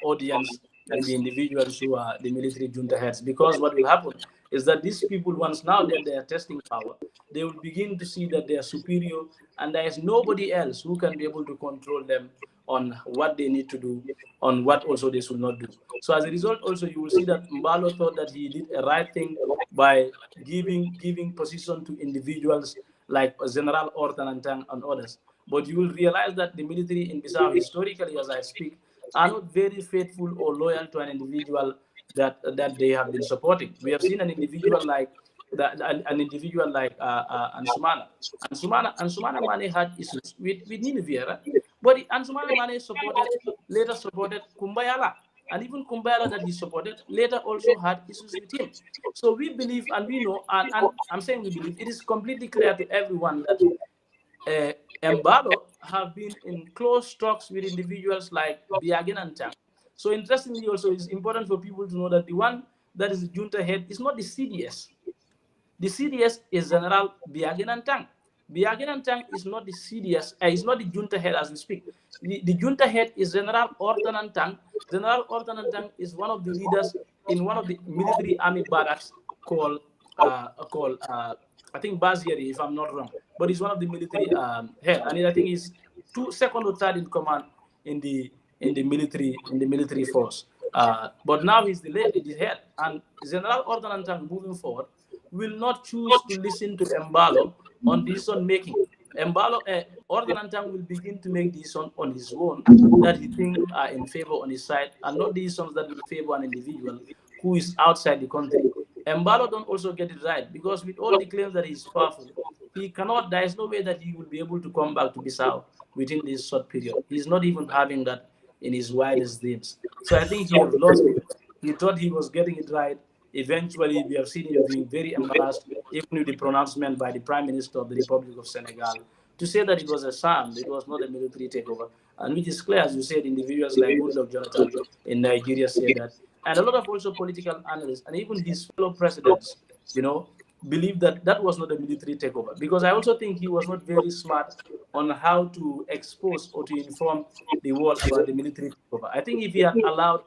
audience with the individuals who are the military junta heads. Because what will happen is that these people, once now that they are testing power, they will begin to see that they are superior, and there is nobody else who can be able to control them on what they need to do, on what also they should not do. So as a result, also you will see that Mbalo thought that he did a right thing by giving position to individuals like General Ortan and others. But you will realize that the military in Bissau, historically, as I speak, are not very faithful or loyal to an individual that they have been supporting. We have seen an individual like Ansumana. Ansumana Mane had issues with Nini Vieira, but Ansumana Mane later supported Kumbayala. And even Kumbayala that he supported later also had issues with him. So we believe and we know, and I'm saying we believe, it is completely clear to everyone that Embalo have been in close talks with individuals like Biagin and Tang. So interestingly, also, it's important for people to know that the one that is the junta head is not the CDS. The CDS is General Biaginantang. Biaginantang is not the CDS, is not the junta head as we speak. The junta head is General Ortanantang. General Ortanantang is one of the leaders in one of the military army barracks called I think Bazieri, if I'm not wrong. But he's one of the military head, and I think he's second or third in command in the military force. But now he's the head, and General Ortanantang moving forward will not choose to listen to Embalo on decision making. Embalo, Ordanantang will begin to make decisions on his own that he thinks are in favor on his side, and not decisions that will favor an individual who is outside the country. Embalo don't also get it right, because with all the claims that he's powerful, he cannot. There is no way that he will be able to come back to Bissau within this short period. He's not even having that in his wildest dreams. So I think he has lost it. He thought he was getting it right. Eventually, we have seen him being very embarrassed, even with the pronouncement by the Prime Minister of the Republic of Senegal, to say that it was a sham, it was not a military takeover. And which is clear, as you said, individuals like Goodluck Jonathan in Nigeria said that. And a lot of also political analysts and even his fellow presidents, believe that that was not a military takeover. Because I also think he was not very smart on how to expose or to inform the world about the military takeover. I think if he had allowed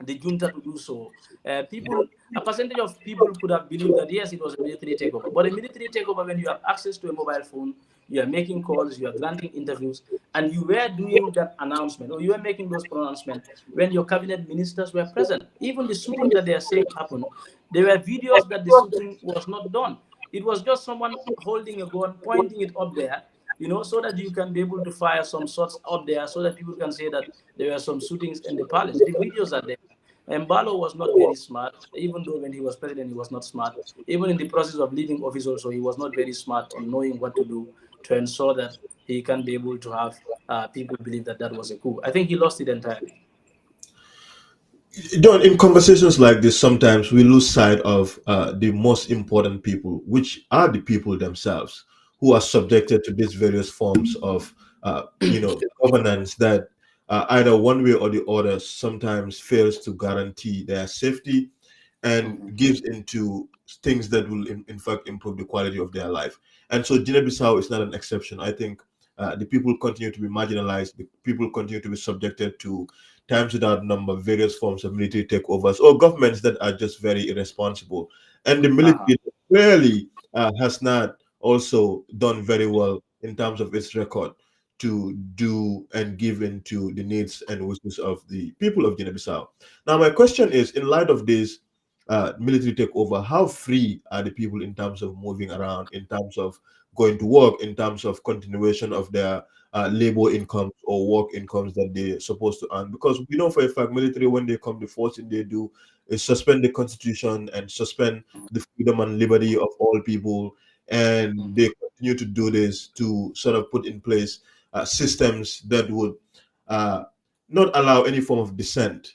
the junta to do so, a percentage of people could have believed that yes, it was a military takeover. But a military takeover, when you have access to a mobile phone, you are making calls, you are granting interviews, and you were doing that announcement, or you were making those pronouncements when your cabinet ministers were present. Even the shooting that they are saying happened, there were videos that the shooting was not done. It was just someone holding a gun, pointing it up there, so that you can be able to fire some shots up there, so that people can say that there were some shootings in the palace. The videos are there. Mbalo was not very smart, even though when he was president, he was not smart. Even in the process of leaving office also, he was not very smart on knowing what to do to ensure that he can be able to have people believe that that was a coup. I think he lost it entirely. John, in conversations like this, sometimes we lose sight of the most important people, which are the people themselves, who are subjected to these various forms of, governance that either one way or the other sometimes fails to guarantee their safety and gives into things that will, in fact, improve the quality of their life. And so Guinea-Bissau is not an exception. I think the people continue to be marginalized. The people continue to be subjected to times without number, various forms of military takeovers or governments that are just very irresponsible. And the military clearly has not also done very well in terms of its record to do and give into the needs and wishes of the people of Guinea-Bissau. Now, my question is, in light of this military takeover, how free are the people in terms of moving around, in terms of going to work, in terms of continuation of their labor incomes or work incomes that they're supposed to earn? Because we know for a fact, military, when they come, the first thing they do is suspend the constitution and suspend the freedom and liberty of all people. And they continue to do this to sort of put in place systems that would not allow any form of dissent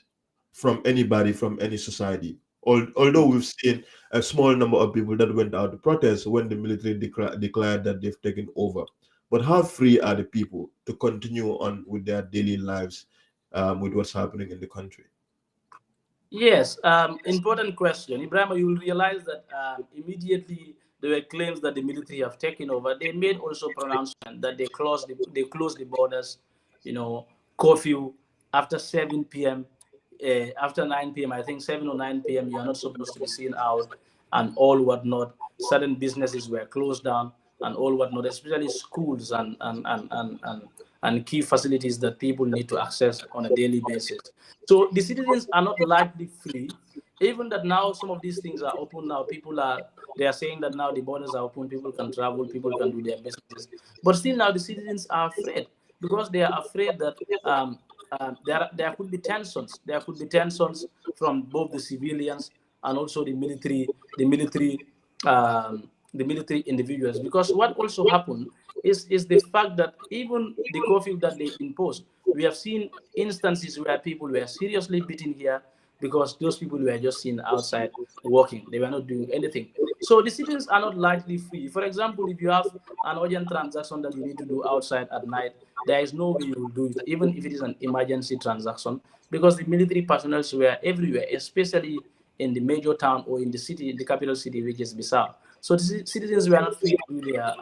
from anybody, from any society. Although we've seen a small number of people that went out to protest when the military declared that they've taken over. But how free are the people to continue on with their daily lives with what's happening in the country? Yes, important question. Ibrahim, you will realize that immediately there were claims that the military have taken over. They made also pronouncement that they closed the borders, curfew after 7 p.m. After 9 p.m. I think 7 or 9 p.m. you are not supposed to be seen out and all whatnot. Certain businesses were closed down and all whatnot, especially schools and key facilities that people need to access on a daily basis. So the citizens are not largely free, even that now some of these things are open now. They are saying that now the borders are open, people can travel, people can do their businesses. But still now the citizens are afraid because they are afraid that there could be tensions. There could be tensions from both the civilians and also the military individuals. Because what also happened is the fact that even the curfew that they imposed, we have seen instances where people were seriously beaten here. because those people were just seen outside working. They were not doing anything. So the citizens are not largely free. For example, if you have an urgent transaction that you need to do outside at night, there is no way you will do it, even if it is an emergency transaction, because the military personnel were everywhere, especially in the major town or in the city, in the capital city, which is Bissau. So the citizens were not free to do their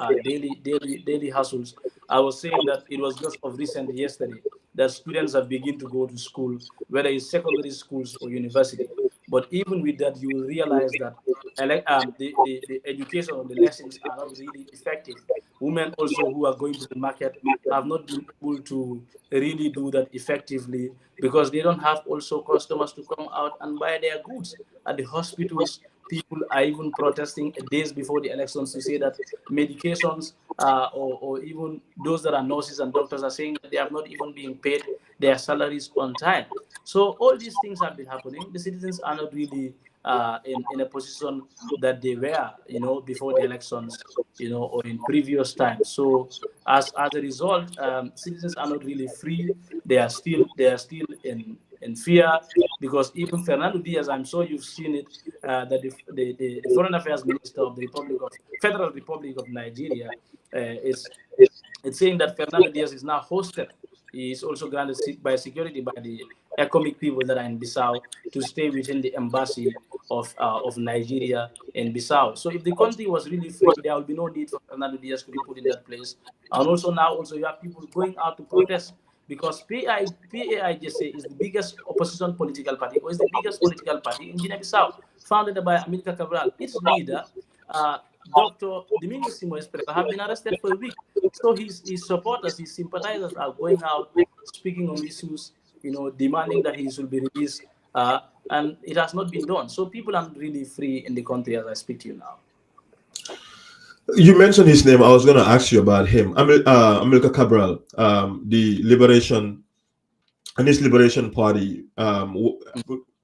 daily hustles. I was saying that it was just of recent yesterday that students have begun to go to school, whether it's secondary schools or university. But even with that, you will realize that the education or the lessons are not really effective. Women also who are going to the market have not been able to really do that effectively because they don't have also customers to come out and buy their goods. At the hospitals, people are even protesting days before the elections to say that medications or even those that are nurses and doctors are saying that they have not even been paid their salaries on time. So all these things have been happening. The citizens are not really in a position that they were, before the elections, or in previous times. So as a result, citizens are not really free. They are still in fear because even Fernando Diaz, I'm sure you've seen it, that the Foreign Affairs Minister of the Federal Republic of Nigeria is it's saying that Fernando Diaz is now hosted. He is also granted by security by the economic people that are in Bissau to stay within the embassy of Nigeria in Bissau. So if the country was really free, there will be no need for Fernando Diaz to be put in that place. And also now also you have people going out to protest because PAIGC is the biggest opposition political party, or is the biggest political party in Guinea-Bissau, founded by Amilcar Cabral. Its leader, uh, Dr. Domingos Simoes Pereira, have been arrested for a week. So his supporters, his sympathizers are going out, speaking on issues, demanding that he should be released, and it has not been done. So people aren't really free in the country as I speak to you now. You mentioned his name. I was going to ask you about him. Amilcar Cabral, the Liberation and his Liberation Party.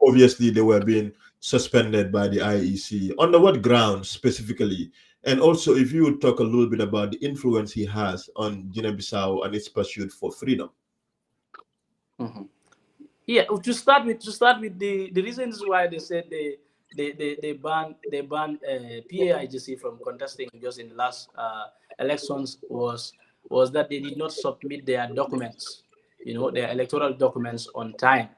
Obviously, they were being suspended by the IEC. Under what grounds specifically? And also, if you would talk a little bit about the influence he has on Guinea-Bissau and its pursuit for freedom. Mhm. Yeah, to start with the reasons why they said they banned PAIGC from contesting just in the last elections was that they did not submit their documents, their electoral documents on time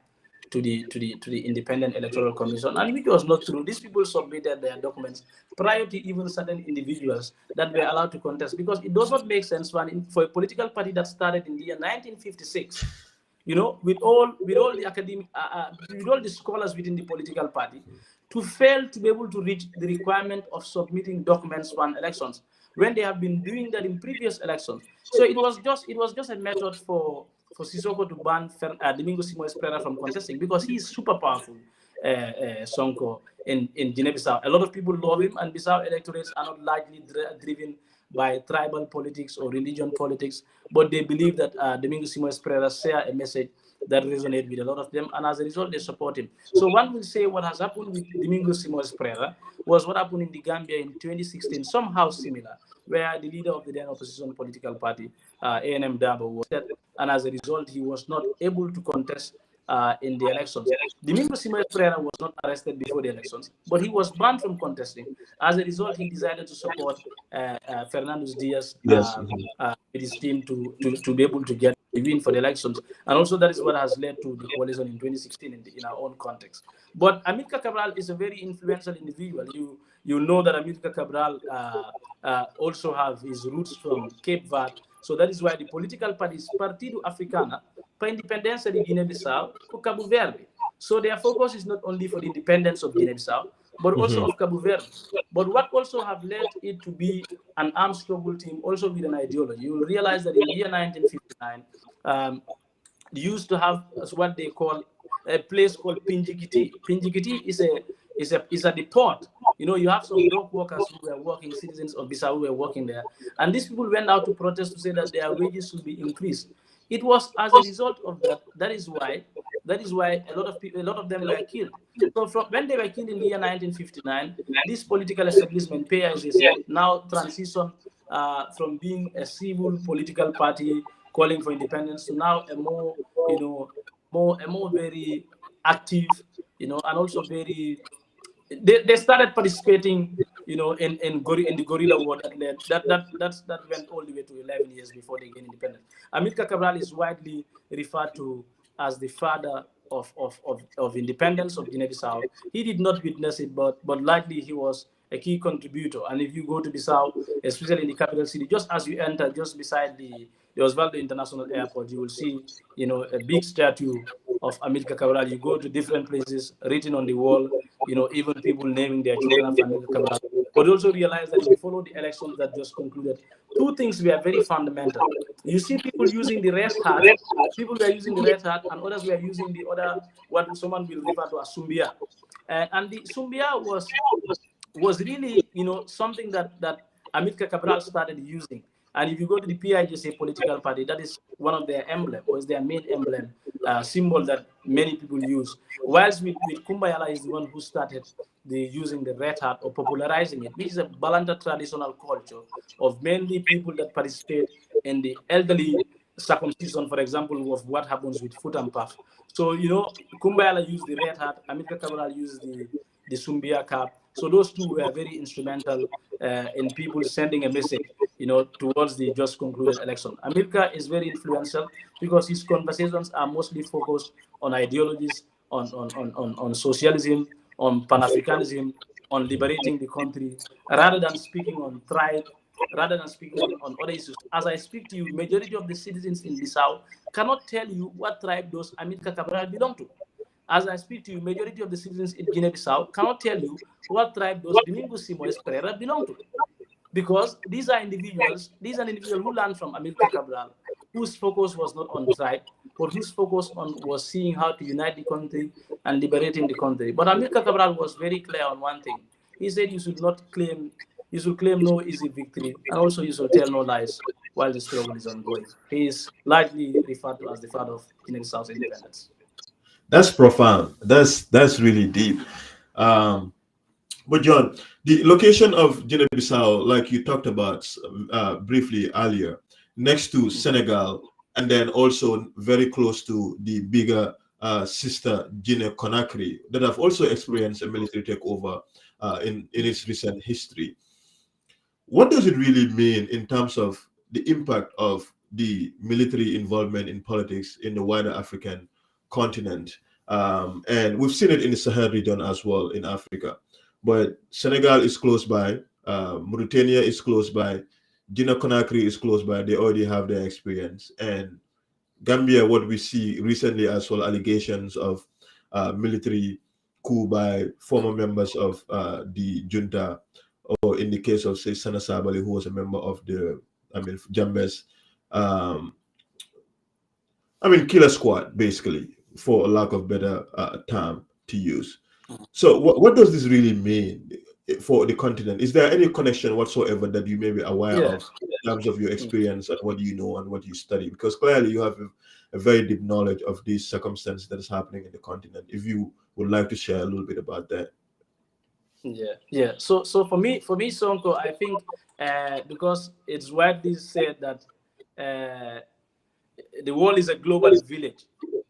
to the Independent Electoral Commission, and which was not true. These people submitted their documents prior to even certain individuals that were allowed to contest, because it does not make sense for a political party that started in the year 1956, with all the academic, with all the scholars within the political party, to fail to be able to reach the requirement of submitting documents for elections when they have been doing that in previous elections. So it was just a method for Sissoko to ban Domingo Simoes Pereira from contesting because he is super powerful, Sonko, in Guinea-Bissau. A lot of people love him, and Bissau electorates are not largely driven by tribal politics or religion politics, but they believe that Domingo Simoes Pereira share a message that resonates with a lot of them, and as a result, they support him. So one will say what has happened with Domingo Simoes Pereira was what happened in the Gambia in 2016, somehow similar, where the leader of the then opposition political party, ANM Dabo, was set, and as a result, he was not able to contest in the elections. Domingo Simoes Pereira was not arrested before the elections, but he was banned from contesting. As a result, he decided to support Fernando Diaz Yes. with his team to be able to get the win for the elections. And also that is what has led to the coalition in 2016 in our own context. But Amilcar Cabral is a very influential individual. You know that Amilcar Cabral also have his roots from Cape Verde. So that is why the political parties, Partido Africana, para a independência de Guiné-Bissau, for Cabo Verde. So their focus is not only for the independence of Guinea-Bissau, but also of Cabo Verde. But what also have led it to be an armed struggle team, also with an ideology. You will realize that in the year 1959, they used to have what they call a place called Pinjikiti. Pinjikiti is a depot. You have some dock workers who were working, citizens of Bissau who were working there, and these people went out to protest to say that their wages should be increased. It was as a result of that. That is why a lot of people, a lot of them were killed. So when they were killed in the year 1959, this political establishment, PAIGC, now transitioned from being a civil political party calling for independence to now a more very active, and also they started participating, in the guerrilla war that went all the way to 11 years before they gained independence. Amilcar Cabral is widely referred to as the father of independence of Guinea-Bissau. He did not witness it, but likely he was a key contributor. And if you go to Bissau, especially in the capital city, just as you enter, just beside the Osvaldo International Airport, you will see, a big statue of Amilcar Cabral. You go to different places, written on the wall, even people naming their children after Amilcar Cabral. But also realize that if you follow the elections that just concluded, two things were very fundamental. You see people using the red hat, people were using the red hat, and others were using the other, what someone will refer to as Sumbia. And the Sumbia was really, something that Amilcar Cabral started using. And if you go to the PIGC political party, that is one of their emblem, was their main emblem, symbol that many people use. Whilst with Kumbayala is the one who started using the red hat or popularizing it, which is a Balanta traditional culture of mainly people that participate in the elderly circumcision, for example, of what happens with foot and puff. So, Kumbayala used the red hat, Amilcar Cabral used the Sumbia cap. So those two were very instrumental in people sending a message, towards the just concluded election. Amilcar is very influential because his conversations are mostly focused on ideologies, on socialism, on Pan-Africanism, on liberating the country, rather than speaking on tribe, rather than speaking on other issues. As I speak to you, majority of the citizens in Bissau cannot tell you what tribe those Amilcar Cabral belong to. As I speak to you, majority of the citizens in Guinea-Bissau cannot tell you what tribe those Domingos Simoes Pereira belong to. Because these are individuals who learned from Amilcar Cabral, whose focus was not on tribe, but whose focus was seeing how to unite the country and liberating the country. But Amilcar Cabral was very clear on one thing. He said you should claim no easy victory, and also you should tell no lies while the struggle is ongoing. He is largely referred to as the father of Guinea-Bissau's independence. That's profound. That's really deep. Um, but John, the location of Guinea-Bissau, like you talked about briefly earlier, next to Senegal, and then also very close to the bigger sister Guinea-Conakry, that have also experienced a military takeover in its recent history. What does it really mean in terms of the impact of the military involvement in politics in the wider African continent? And we've seen it in the Sahel region as well in Africa. But Senegal is close by, Mauritania is close by, Guinea-Conakry is close by. They already have their experience. And Gambia, what we see recently as well, allegations of military coup by former members of the junta, or in the case of, say, Sana Sabali, who was a member of Jambes, killer squad, basically, for a lack of better term to use. So what does this really mean for the continent? Is there any connection whatsoever that you may be aware of in terms of your experience and what you know and what you study? Because clearly you have a very deep knowledge of these circumstances that is happening in the continent. If you would like to share a little bit about that. Yeah. So for me, Sonko, I think because it's widely said that the world is a global village,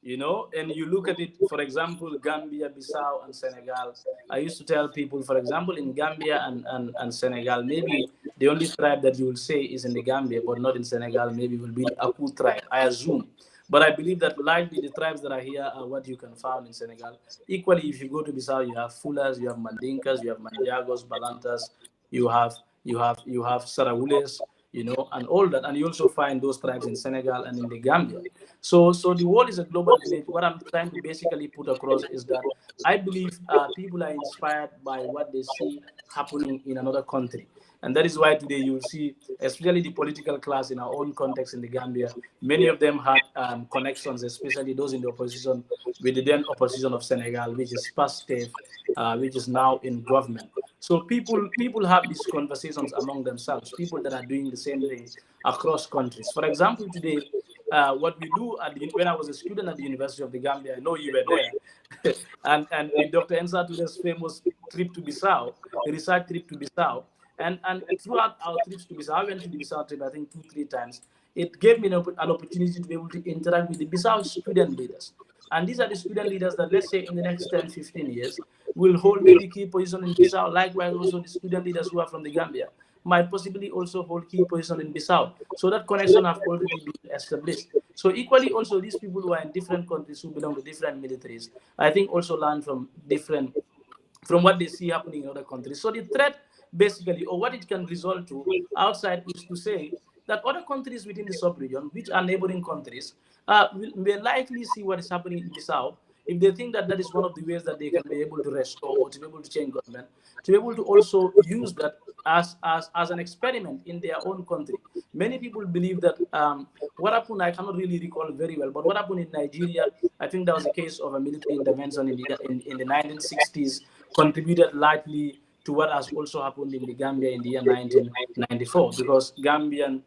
and you look at it, for example, Gambia, Bissau, and Senegal. I used to tell people, for example, in Gambia and Senegal, maybe the only tribe that you will say is in the Gambia, but not in Senegal, maybe will be the Aku tribe, I assume. But I believe that likely the tribes that are here are what you can find in Senegal. Equally, if you go to Bissau, you have Fulas, you have Mandinkas, you have Manjagos, Balantas, you have Sarawules, and all that. And you also find those tribes in Senegal and in the Gambia. So the world is a global village. What I'm trying to basically put across is that I believe people are inspired by what they see happening in another country. And that is why today you will see, especially the political class in our own context in the Gambia, many of them had connections, especially those in the opposition, with the then opposition of Senegal, which is past state, which is now in government. So people have these conversations among themselves, people that are doing the same thing across countries. For example, today, what we do when I was a student at the University of the Gambia, I know you were there, and with Dr. Ensatule's famous trip to Bissau, the research trip to Bissau, and throughout our trips to Bissau, I went to the Bissau trip, I think 2-3 times. It gave me an opportunity to be able to interact with the Bissau student leaders. And these are the student leaders that, let's say, in the next 10, 15 years, will hold maybe key position in Bissau. Likewise, also the student leaders who are from the Gambia might possibly also hold key position in Bissau. So that connection have already been established. So equally also these people who are in different countries who belong to different militaries, I think also learn from what they see happening in other countries. So the threat basically, or what it can result to outside, is to say that other countries within the sub-region, which are neighboring countries, may likely see what is happening in Bissau. If they think that that is one of the ways that they can be able to restore or to be able to change government, to be able to also use that as an experiment in their own country. Many people believe that what happened, I cannot really recall very well, but what happened in Nigeria, I think that was a case of a military intervention in the 1960s, contributed largely to what has also happened in the Gambia in the year 1994, because Gambian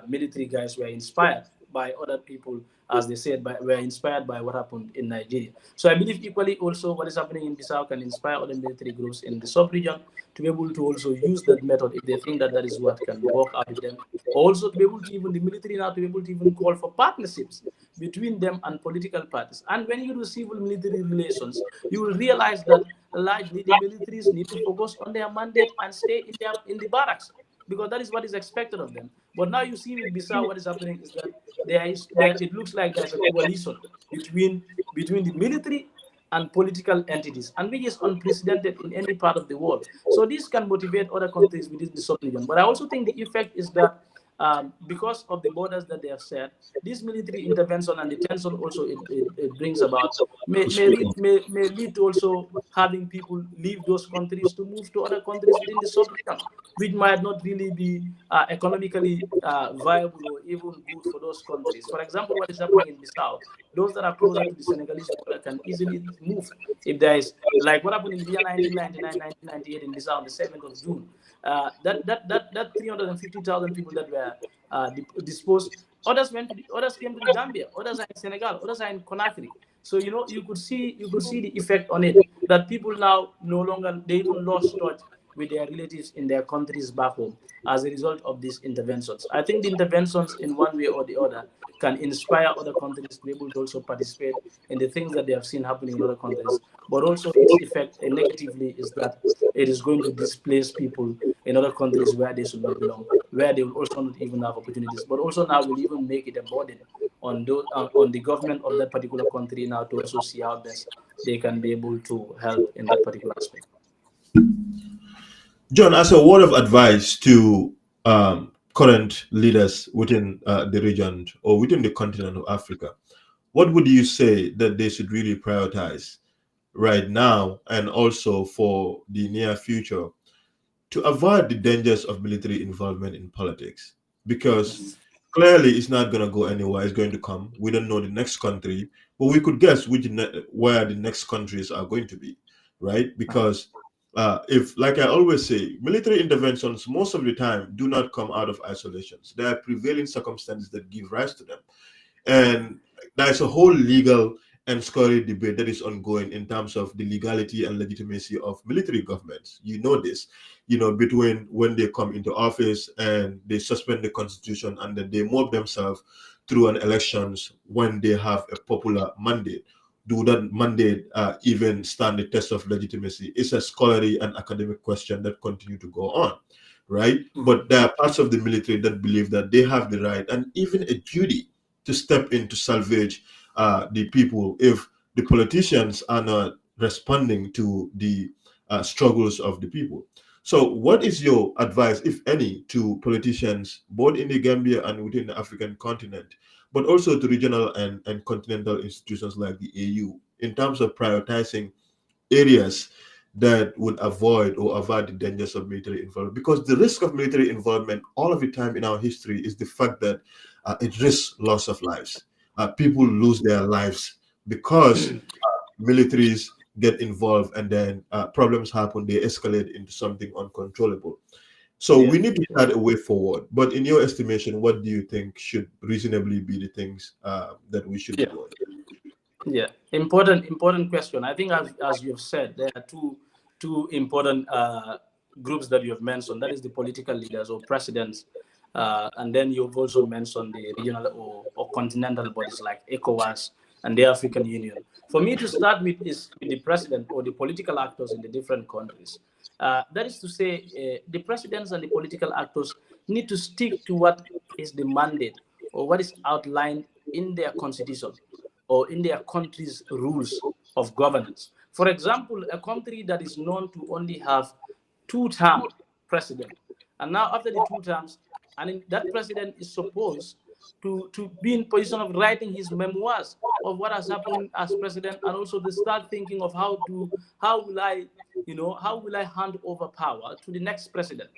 military guys were inspired by other people, as they said, were inspired by what happened in Nigeria. So I believe equally also what is happening in Bissau can inspire other military groups in the sub-region to be able to also use that method if they think that that is what can work out with them. Also to be able to even, the military now, to be able to even call for partnerships between them and political parties. And when you do civil military relations, you will realize that largely the militaries need to focus on their mandate and stay in the barracks, because that is what is expected of them. But now you see with Bissau, what is happening is that it looks like there's a coalition between the military and political entities, and which is unprecedented in any part of the world. So this can motivate other countries within the sub-region. But I also think the effect is that because of the borders that they have set, this military intervention and the tension also it brings about may lead to also having people leave those countries to move to other countries within the sub-region, which might not really be economically viable or even good for those countries. For example, what is happening in Bissau, those that are closer to the Senegalese border can easily move. If there is, like what happened in the year 1999, 1998 in Bissau on the 7th of June, that 350,000 people that were disposed, others came to the Gambia, others are in Senegal, others are in Conakry. So you could see the effect on it, that people now no longer, they even lost touch with their relatives in their countries back home as a result of these interventions. I think the interventions in one way or the other can inspire other countries to be able to also participate in the things that they have seen happening in other countries. But also its effect negatively is that it is going to displace people in other countries where they should not belong, where they will also not even have opportunities. But also now will even make it a burden on the government of that particular country now to also see how best they can be able to help in that particular aspect. John, as a word of advice to current leaders within the region or within the continent of Africa, what would you say that they should really prioritize right now and also for the near future to avoid the dangers of military involvement in politics? Because clearly it's not going to go anywhere. It's going to come. We don't know the next country, but we could guess where the next countries are going to be, right? Because if, like I always say, military interventions most of the time do not come out of isolations. There are prevailing circumstances that give rise to them. And there's a whole legal and scholarly debate that is ongoing in terms of the legality and legitimacy of military governments. You know this, between when they come into office and they suspend the constitution and then they move themselves through an elections when they have a popular mandate. Do that mandate even stand the test of legitimacy? It's a scholarly and academic question that continue to go on, right? But there are parts of the military that believe that they have the right and even a duty to step in to salvage the people if the politicians are not responding to the struggles of the people. So, what is your advice, if any, to politicians both in the Gambia and within the African continent, but also to regional and continental institutions like the AU, in terms of prioritizing areas that would avoid the dangers of military involvement? Because the risk of military involvement all of the time in our history is the fact that it risks loss of lives. People lose their lives because militaries get involved, and then problems happen, they escalate into something uncontrollable. So Yeah. we need to start a way forward. But in your estimation, what do you think should reasonably be the things that we should be Yeah. doing? Yeah, important question. I think as you have said, there are two important groups that you have mentioned. That is the political leaders or presidents, and then you've also mentioned the regional or continental bodies like ECOWAS and the African Union. For me to start with is with the president or the political actors in the different countries. That is to say, the presidents and the political actors need to stick to what is the mandate or what is outlined in their constitution or in their country's rules of governance. For example, a country that is known to only have two-term president, and now after the two terms, and that president is supposed to be in position of writing his memoirs of what has happened as president, and also to start thinking of how will I, how will I hand over power to the next president.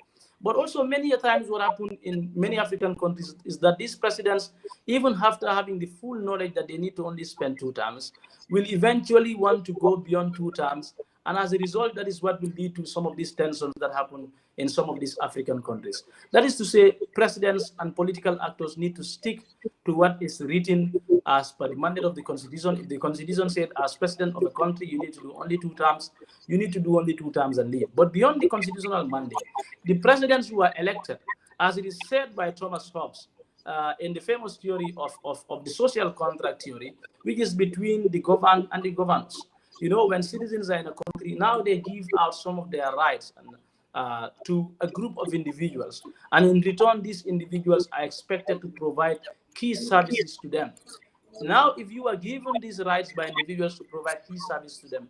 But also many a times what happened in many African countries is that these presidents, even after having the full knowledge that they need to only spend two terms, will eventually want to go beyond two terms. And as a result, that is what will lead to some of these tensions that happen in some of these African countries. That is to say, presidents and political actors need to stick to what is written as per the mandate of the Constitution. If the Constitution said, as president of a country, you need to do only two terms, you need to do only two terms and leave. But beyond the constitutional mandate, the presidents who are elected, as it is said by Thomas Hobbes, in the famous theory of the social contract theory, which is between the governed and the governed. When citizens are in a country, now they give out some of their rights to a group of individuals. And in return, these individuals are expected to provide key services to them. Now, if you are given these rights by individuals to provide key service to them,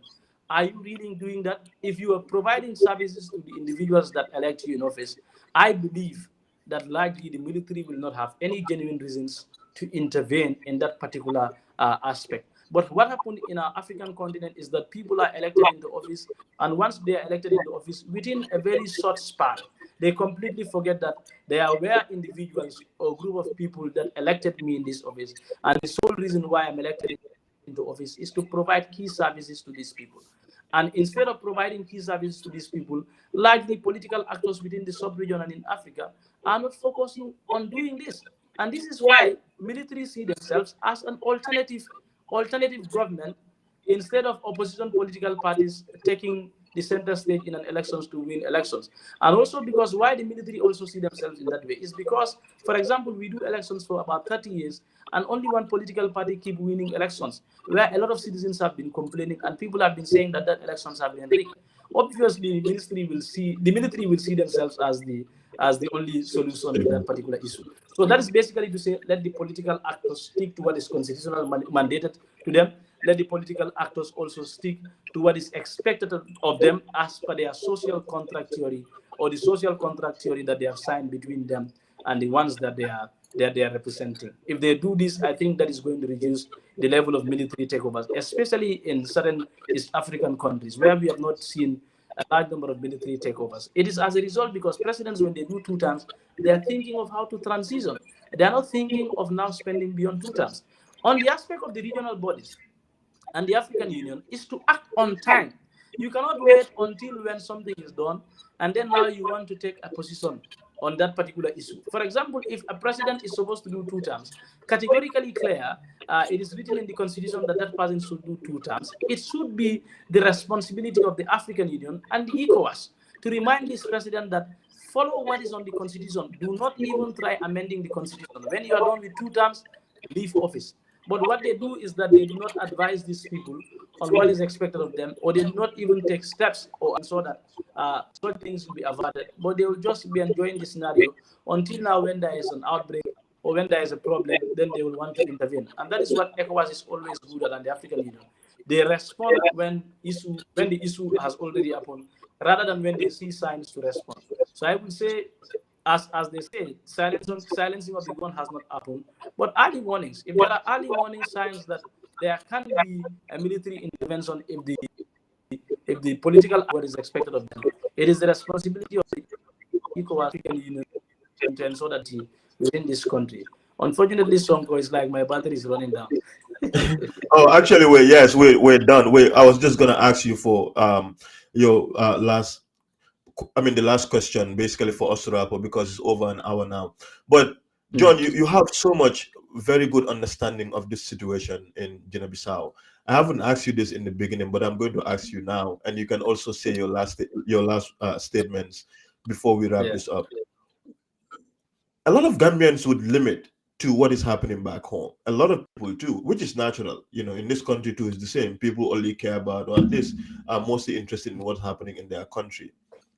are you really doing that? If you are providing services to the individuals that elect you in office, I believe that likely the military will not have any genuine reasons to intervene in that particular aspect. But what happened in our African continent is that people are elected into office, and once they are elected into office, within a very short span, they completely forget that there were individuals or group of people that elected me in this office, and the sole reason why I'm elected into office is to provide key services to these people. And instead of providing key services to these people, largely political actors within the sub-region and in Africa are not focusing on doing this. And this is why military see themselves as an alternative government instead of opposition political parties taking the center stage in an elections to win elections. And also because why the military also see themselves in that way is because, for example, we do elections for about 30 years and only one political party keep winning elections, where a lot of citizens have been complaining and people have been saying that elections have been rigged. Obviously, the military will see themselves as the only solution to that particular issue. So that is basically to say, let the political actors stick to what is constitutional mandated to them. Let the political actors also stick to what is expected of them as per their social contract theory or the social contract theory that they have signed between them and the ones that they are representing. If they do this, I think that is going to reduce the level of military takeovers, especially in certain East African countries where we have not seen a large number of military takeovers. It is as a result because presidents, when they do two terms, they are thinking of how to transition. They are not thinking of now spending beyond two terms. On the aspect of the regional bodies and the African Union is to act on time. You cannot wait until when something is done and then now you want to take a position on that particular issue. For example, if a president is supposed to do two terms, categorically clear, it is written in the constitution that that person should do two terms. It should be the responsibility of the African Union and the ECOWAS to remind this president that follow what is on the constitution. Do not even try amending the constitution. When you are done with two terms, leave office. But what they do is that they do not advise these people on what is expected of them, or they do not even take steps or ensure that such things will be averted. But they will just be enjoying the scenario until now when there is an outbreak or when there is a problem, then they will want to intervene. And that is what ECOWAS is always good at, and the African Union. They respond when the issue has already happened, rather than when they see signs to respond. So I would say, as they say, silencing of the gun has not happened. But early warnings, if there are early warning signs that there can be a military intervention if the political what is expected of them, it is the responsibility of the ECOWAS African Union to ensure that within this country. Unfortunately, Sonko is like my battery is running down. Oh, actually, we're done. I was just gonna ask you for your the last question, basically for us to wrap up because it's over an hour now. But John, you have so much very good understanding of this situation in Guinea-Bissau. I haven't asked you this in the beginning, but I'm going to ask you now, and you can also say your last statements before we wrap this up. A lot of Gambians would limit to what is happening back home. A lot of people do, which is natural. In this country too is the same. People only care about, or at least are mostly interested in what's happening in their country.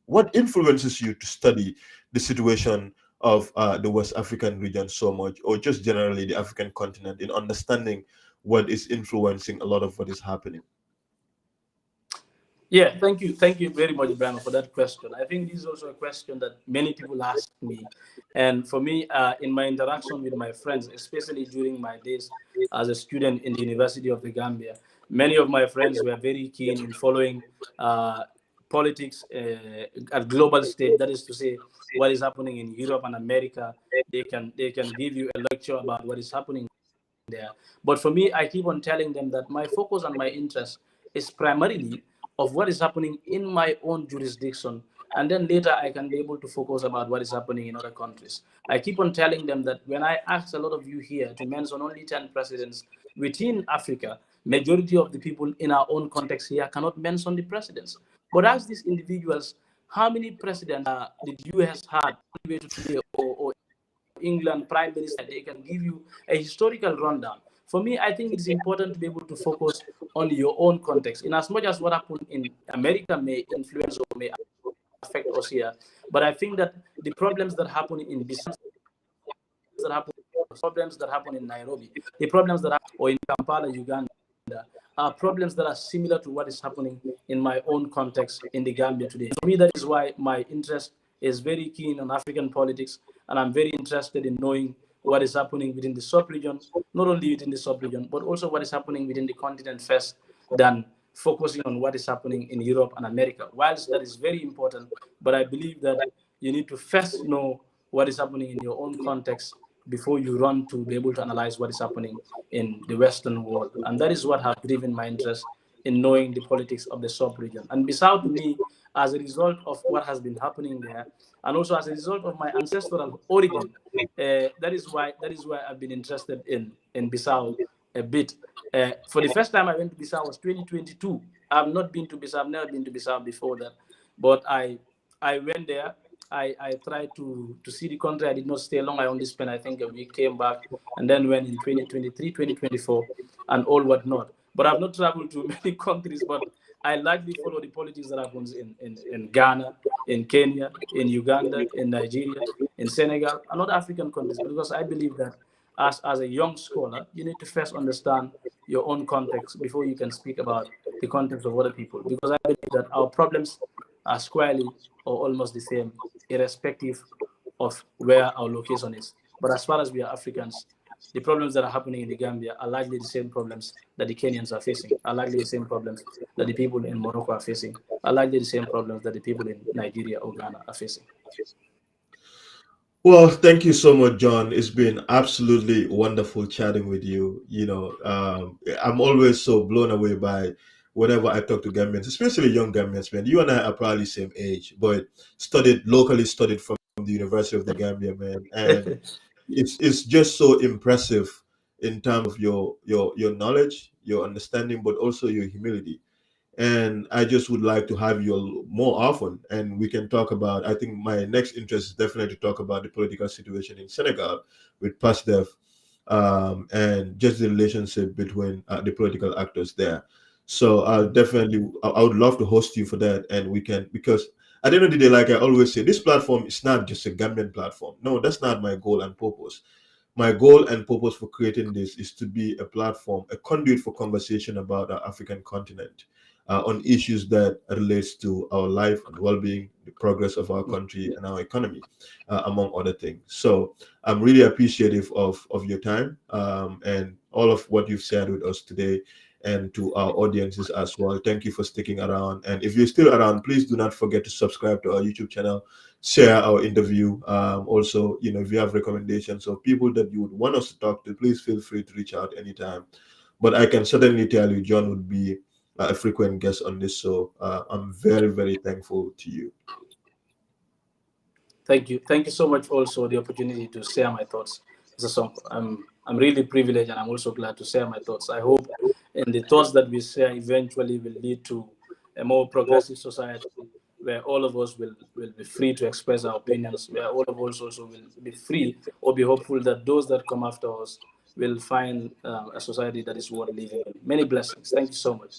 What influences you to study the situation of the West African region so much, or just generally the African continent, in understanding what is influencing a lot of what is happening? Yeah, thank you very much, Brian, for that question. I think this is also a question that many people ask me, and for me, in my interaction with my friends, especially during my days as a student in the University of the Gambia, many of my friends were very keen in following politics at global stage. That is to say, what is happening in Europe and America. They can give you a lecture about what is happening there. But for me, I keep on telling them that my focus and my interest is primarily of what is happening in my own jurisdiction. And then later I can be able to focus about what is happening in other countries. I keep on telling them that when I ask a lot of you here to mention only 10 presidents within Africa, majority of the people in our own context here cannot mention the presidents. But ask these individuals, how many presidents did US had to today, or England Prime Minister? They can give you a historical rundown. For me, I think it's important to be able to focus on your own context. In as much as what happened in America may influence or may affect us here, but I think that the problems that happen in Bissau, that happen, problems that happen in Nairobi, the problems that happen or in Kampala, Uganda, are problems that are similar to what is happening in my own context in the Gambia today. For me, that is why my interest is very keen on African politics, and I'm very interested in knowing what is happening within the sub-region, not only within the sub-region, but also what is happening within the continent first, than focusing on what is happening in Europe and America. Whilst that is very important, but I believe that you need to first know what is happening in your own context before you run to be able to analyze what is happening in the Western world. And that is what has driven my interest in knowing the politics of the sub-region. And Bissau, to me, as a result of what has been happening there, and also as a result of my ancestral origin, that is why I've been interested in Bissau a bit. For the first time I went to Bissau was 2022. I've not been to Bissau. I've never been to Bissau before that, but I went there. I tried to see the country. I did not stay long. I only spent, I think, a week, came back, and then went in 2023, 2024, and all whatnot. But I've not traveled to many countries, but I largely follow the politics that happens in Ghana, in Kenya, in Uganda, in Nigeria, in Senegal, and other African countries, because I believe that as a young scholar, you need to first understand your own context before you can speak about the context of other people. Because I believe that our problems are squarely or almost the same, irrespective of where our location is. But as far as we are Africans, the problems that are happening in the Gambia are likely the same problems that the Kenyans are facing, are likely the same problems that the people in Morocco are facing, are likely the same problems that the people in Nigeria or Ghana are facing. Well, thank you so much, John. It's been absolutely wonderful chatting with you. I'm always so blown away by whenever I talk to Gambians, especially young Gambians, man. You and I are probably same age, but studied from the University of the Gambia, man. And it's just so impressive in terms of your knowledge, your understanding, but also your humility. And I just would like to have you more often, and we can talk about. I think my next interest is definitely to talk about the political situation in Senegal with PASDEF, and just the relationship between the political actors there. So I would love to host you for that, and we can, because at the end of the day, like I always say, this platform is not just a Gambian platform. No, that's not my goal and purpose. My goal and purpose for creating this is to be a platform, a conduit for conversation about our African continent, on issues that relates to our life and well-being, the progress of our country and our economy, among other things. So I'm really appreciative of your time, and all of what you've shared with us today, and to our audiences as well. Thank you for sticking around. And if you're still around, please do not forget to subscribe to our YouTube channel, share our interview. Also, if you have recommendations of people that you would want us to talk to, please feel free to reach out anytime. But I can certainly tell you, John would be a frequent guest on this. So I'm very, very thankful to you. Thank you. Thank you so much for also the opportunity to share my thoughts. So I'm really privileged, and I'm also glad to share my thoughts. I hope and the thoughts that we share eventually will lead to a more progressive society, where all of us will be free to express our opinions, where all of us also will be free or be hopeful that those that come after us will find a society that is worth living in. Many blessings. Thank you so much.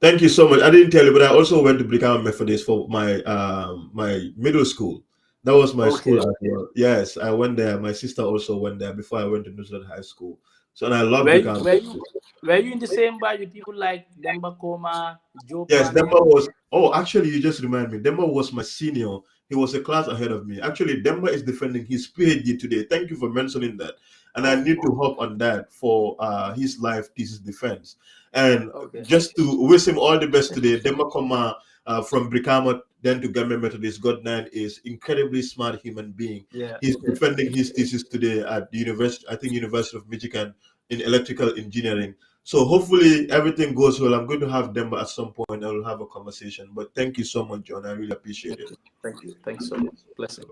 Thank you so much. I didn't tell you, but I also went to Brikama Methodist for my middle school. That was my school Okay. as well. Yes, I went there. My sister also went there before I went to New Zealand High School. So, and I love Were you, Brikama. were you, were you in the same batch with people like Demba Koma, Joe Yes, Demba Pane? was. Oh, actually, you just remind me. Demba was my senior. He was a class ahead of me. Actually, Demba is defending his PhD today. Thank you for mentioning that. And I Oh, need to hop on that for his life thesis defense. And okay. just to wish him all the best today, Demba Koma from Brikama, then to Gambia Methodist, God nine is incredibly smart human being. Yeah, He's yeah. defending his thesis today at the University, I think University of Michigan in electrical engineering. So hopefully everything goes well. I'm going to have Demba at some point. I will have a conversation. But thank you so much, John. I really appreciate it. Thank you. Thanks so much. Blessing.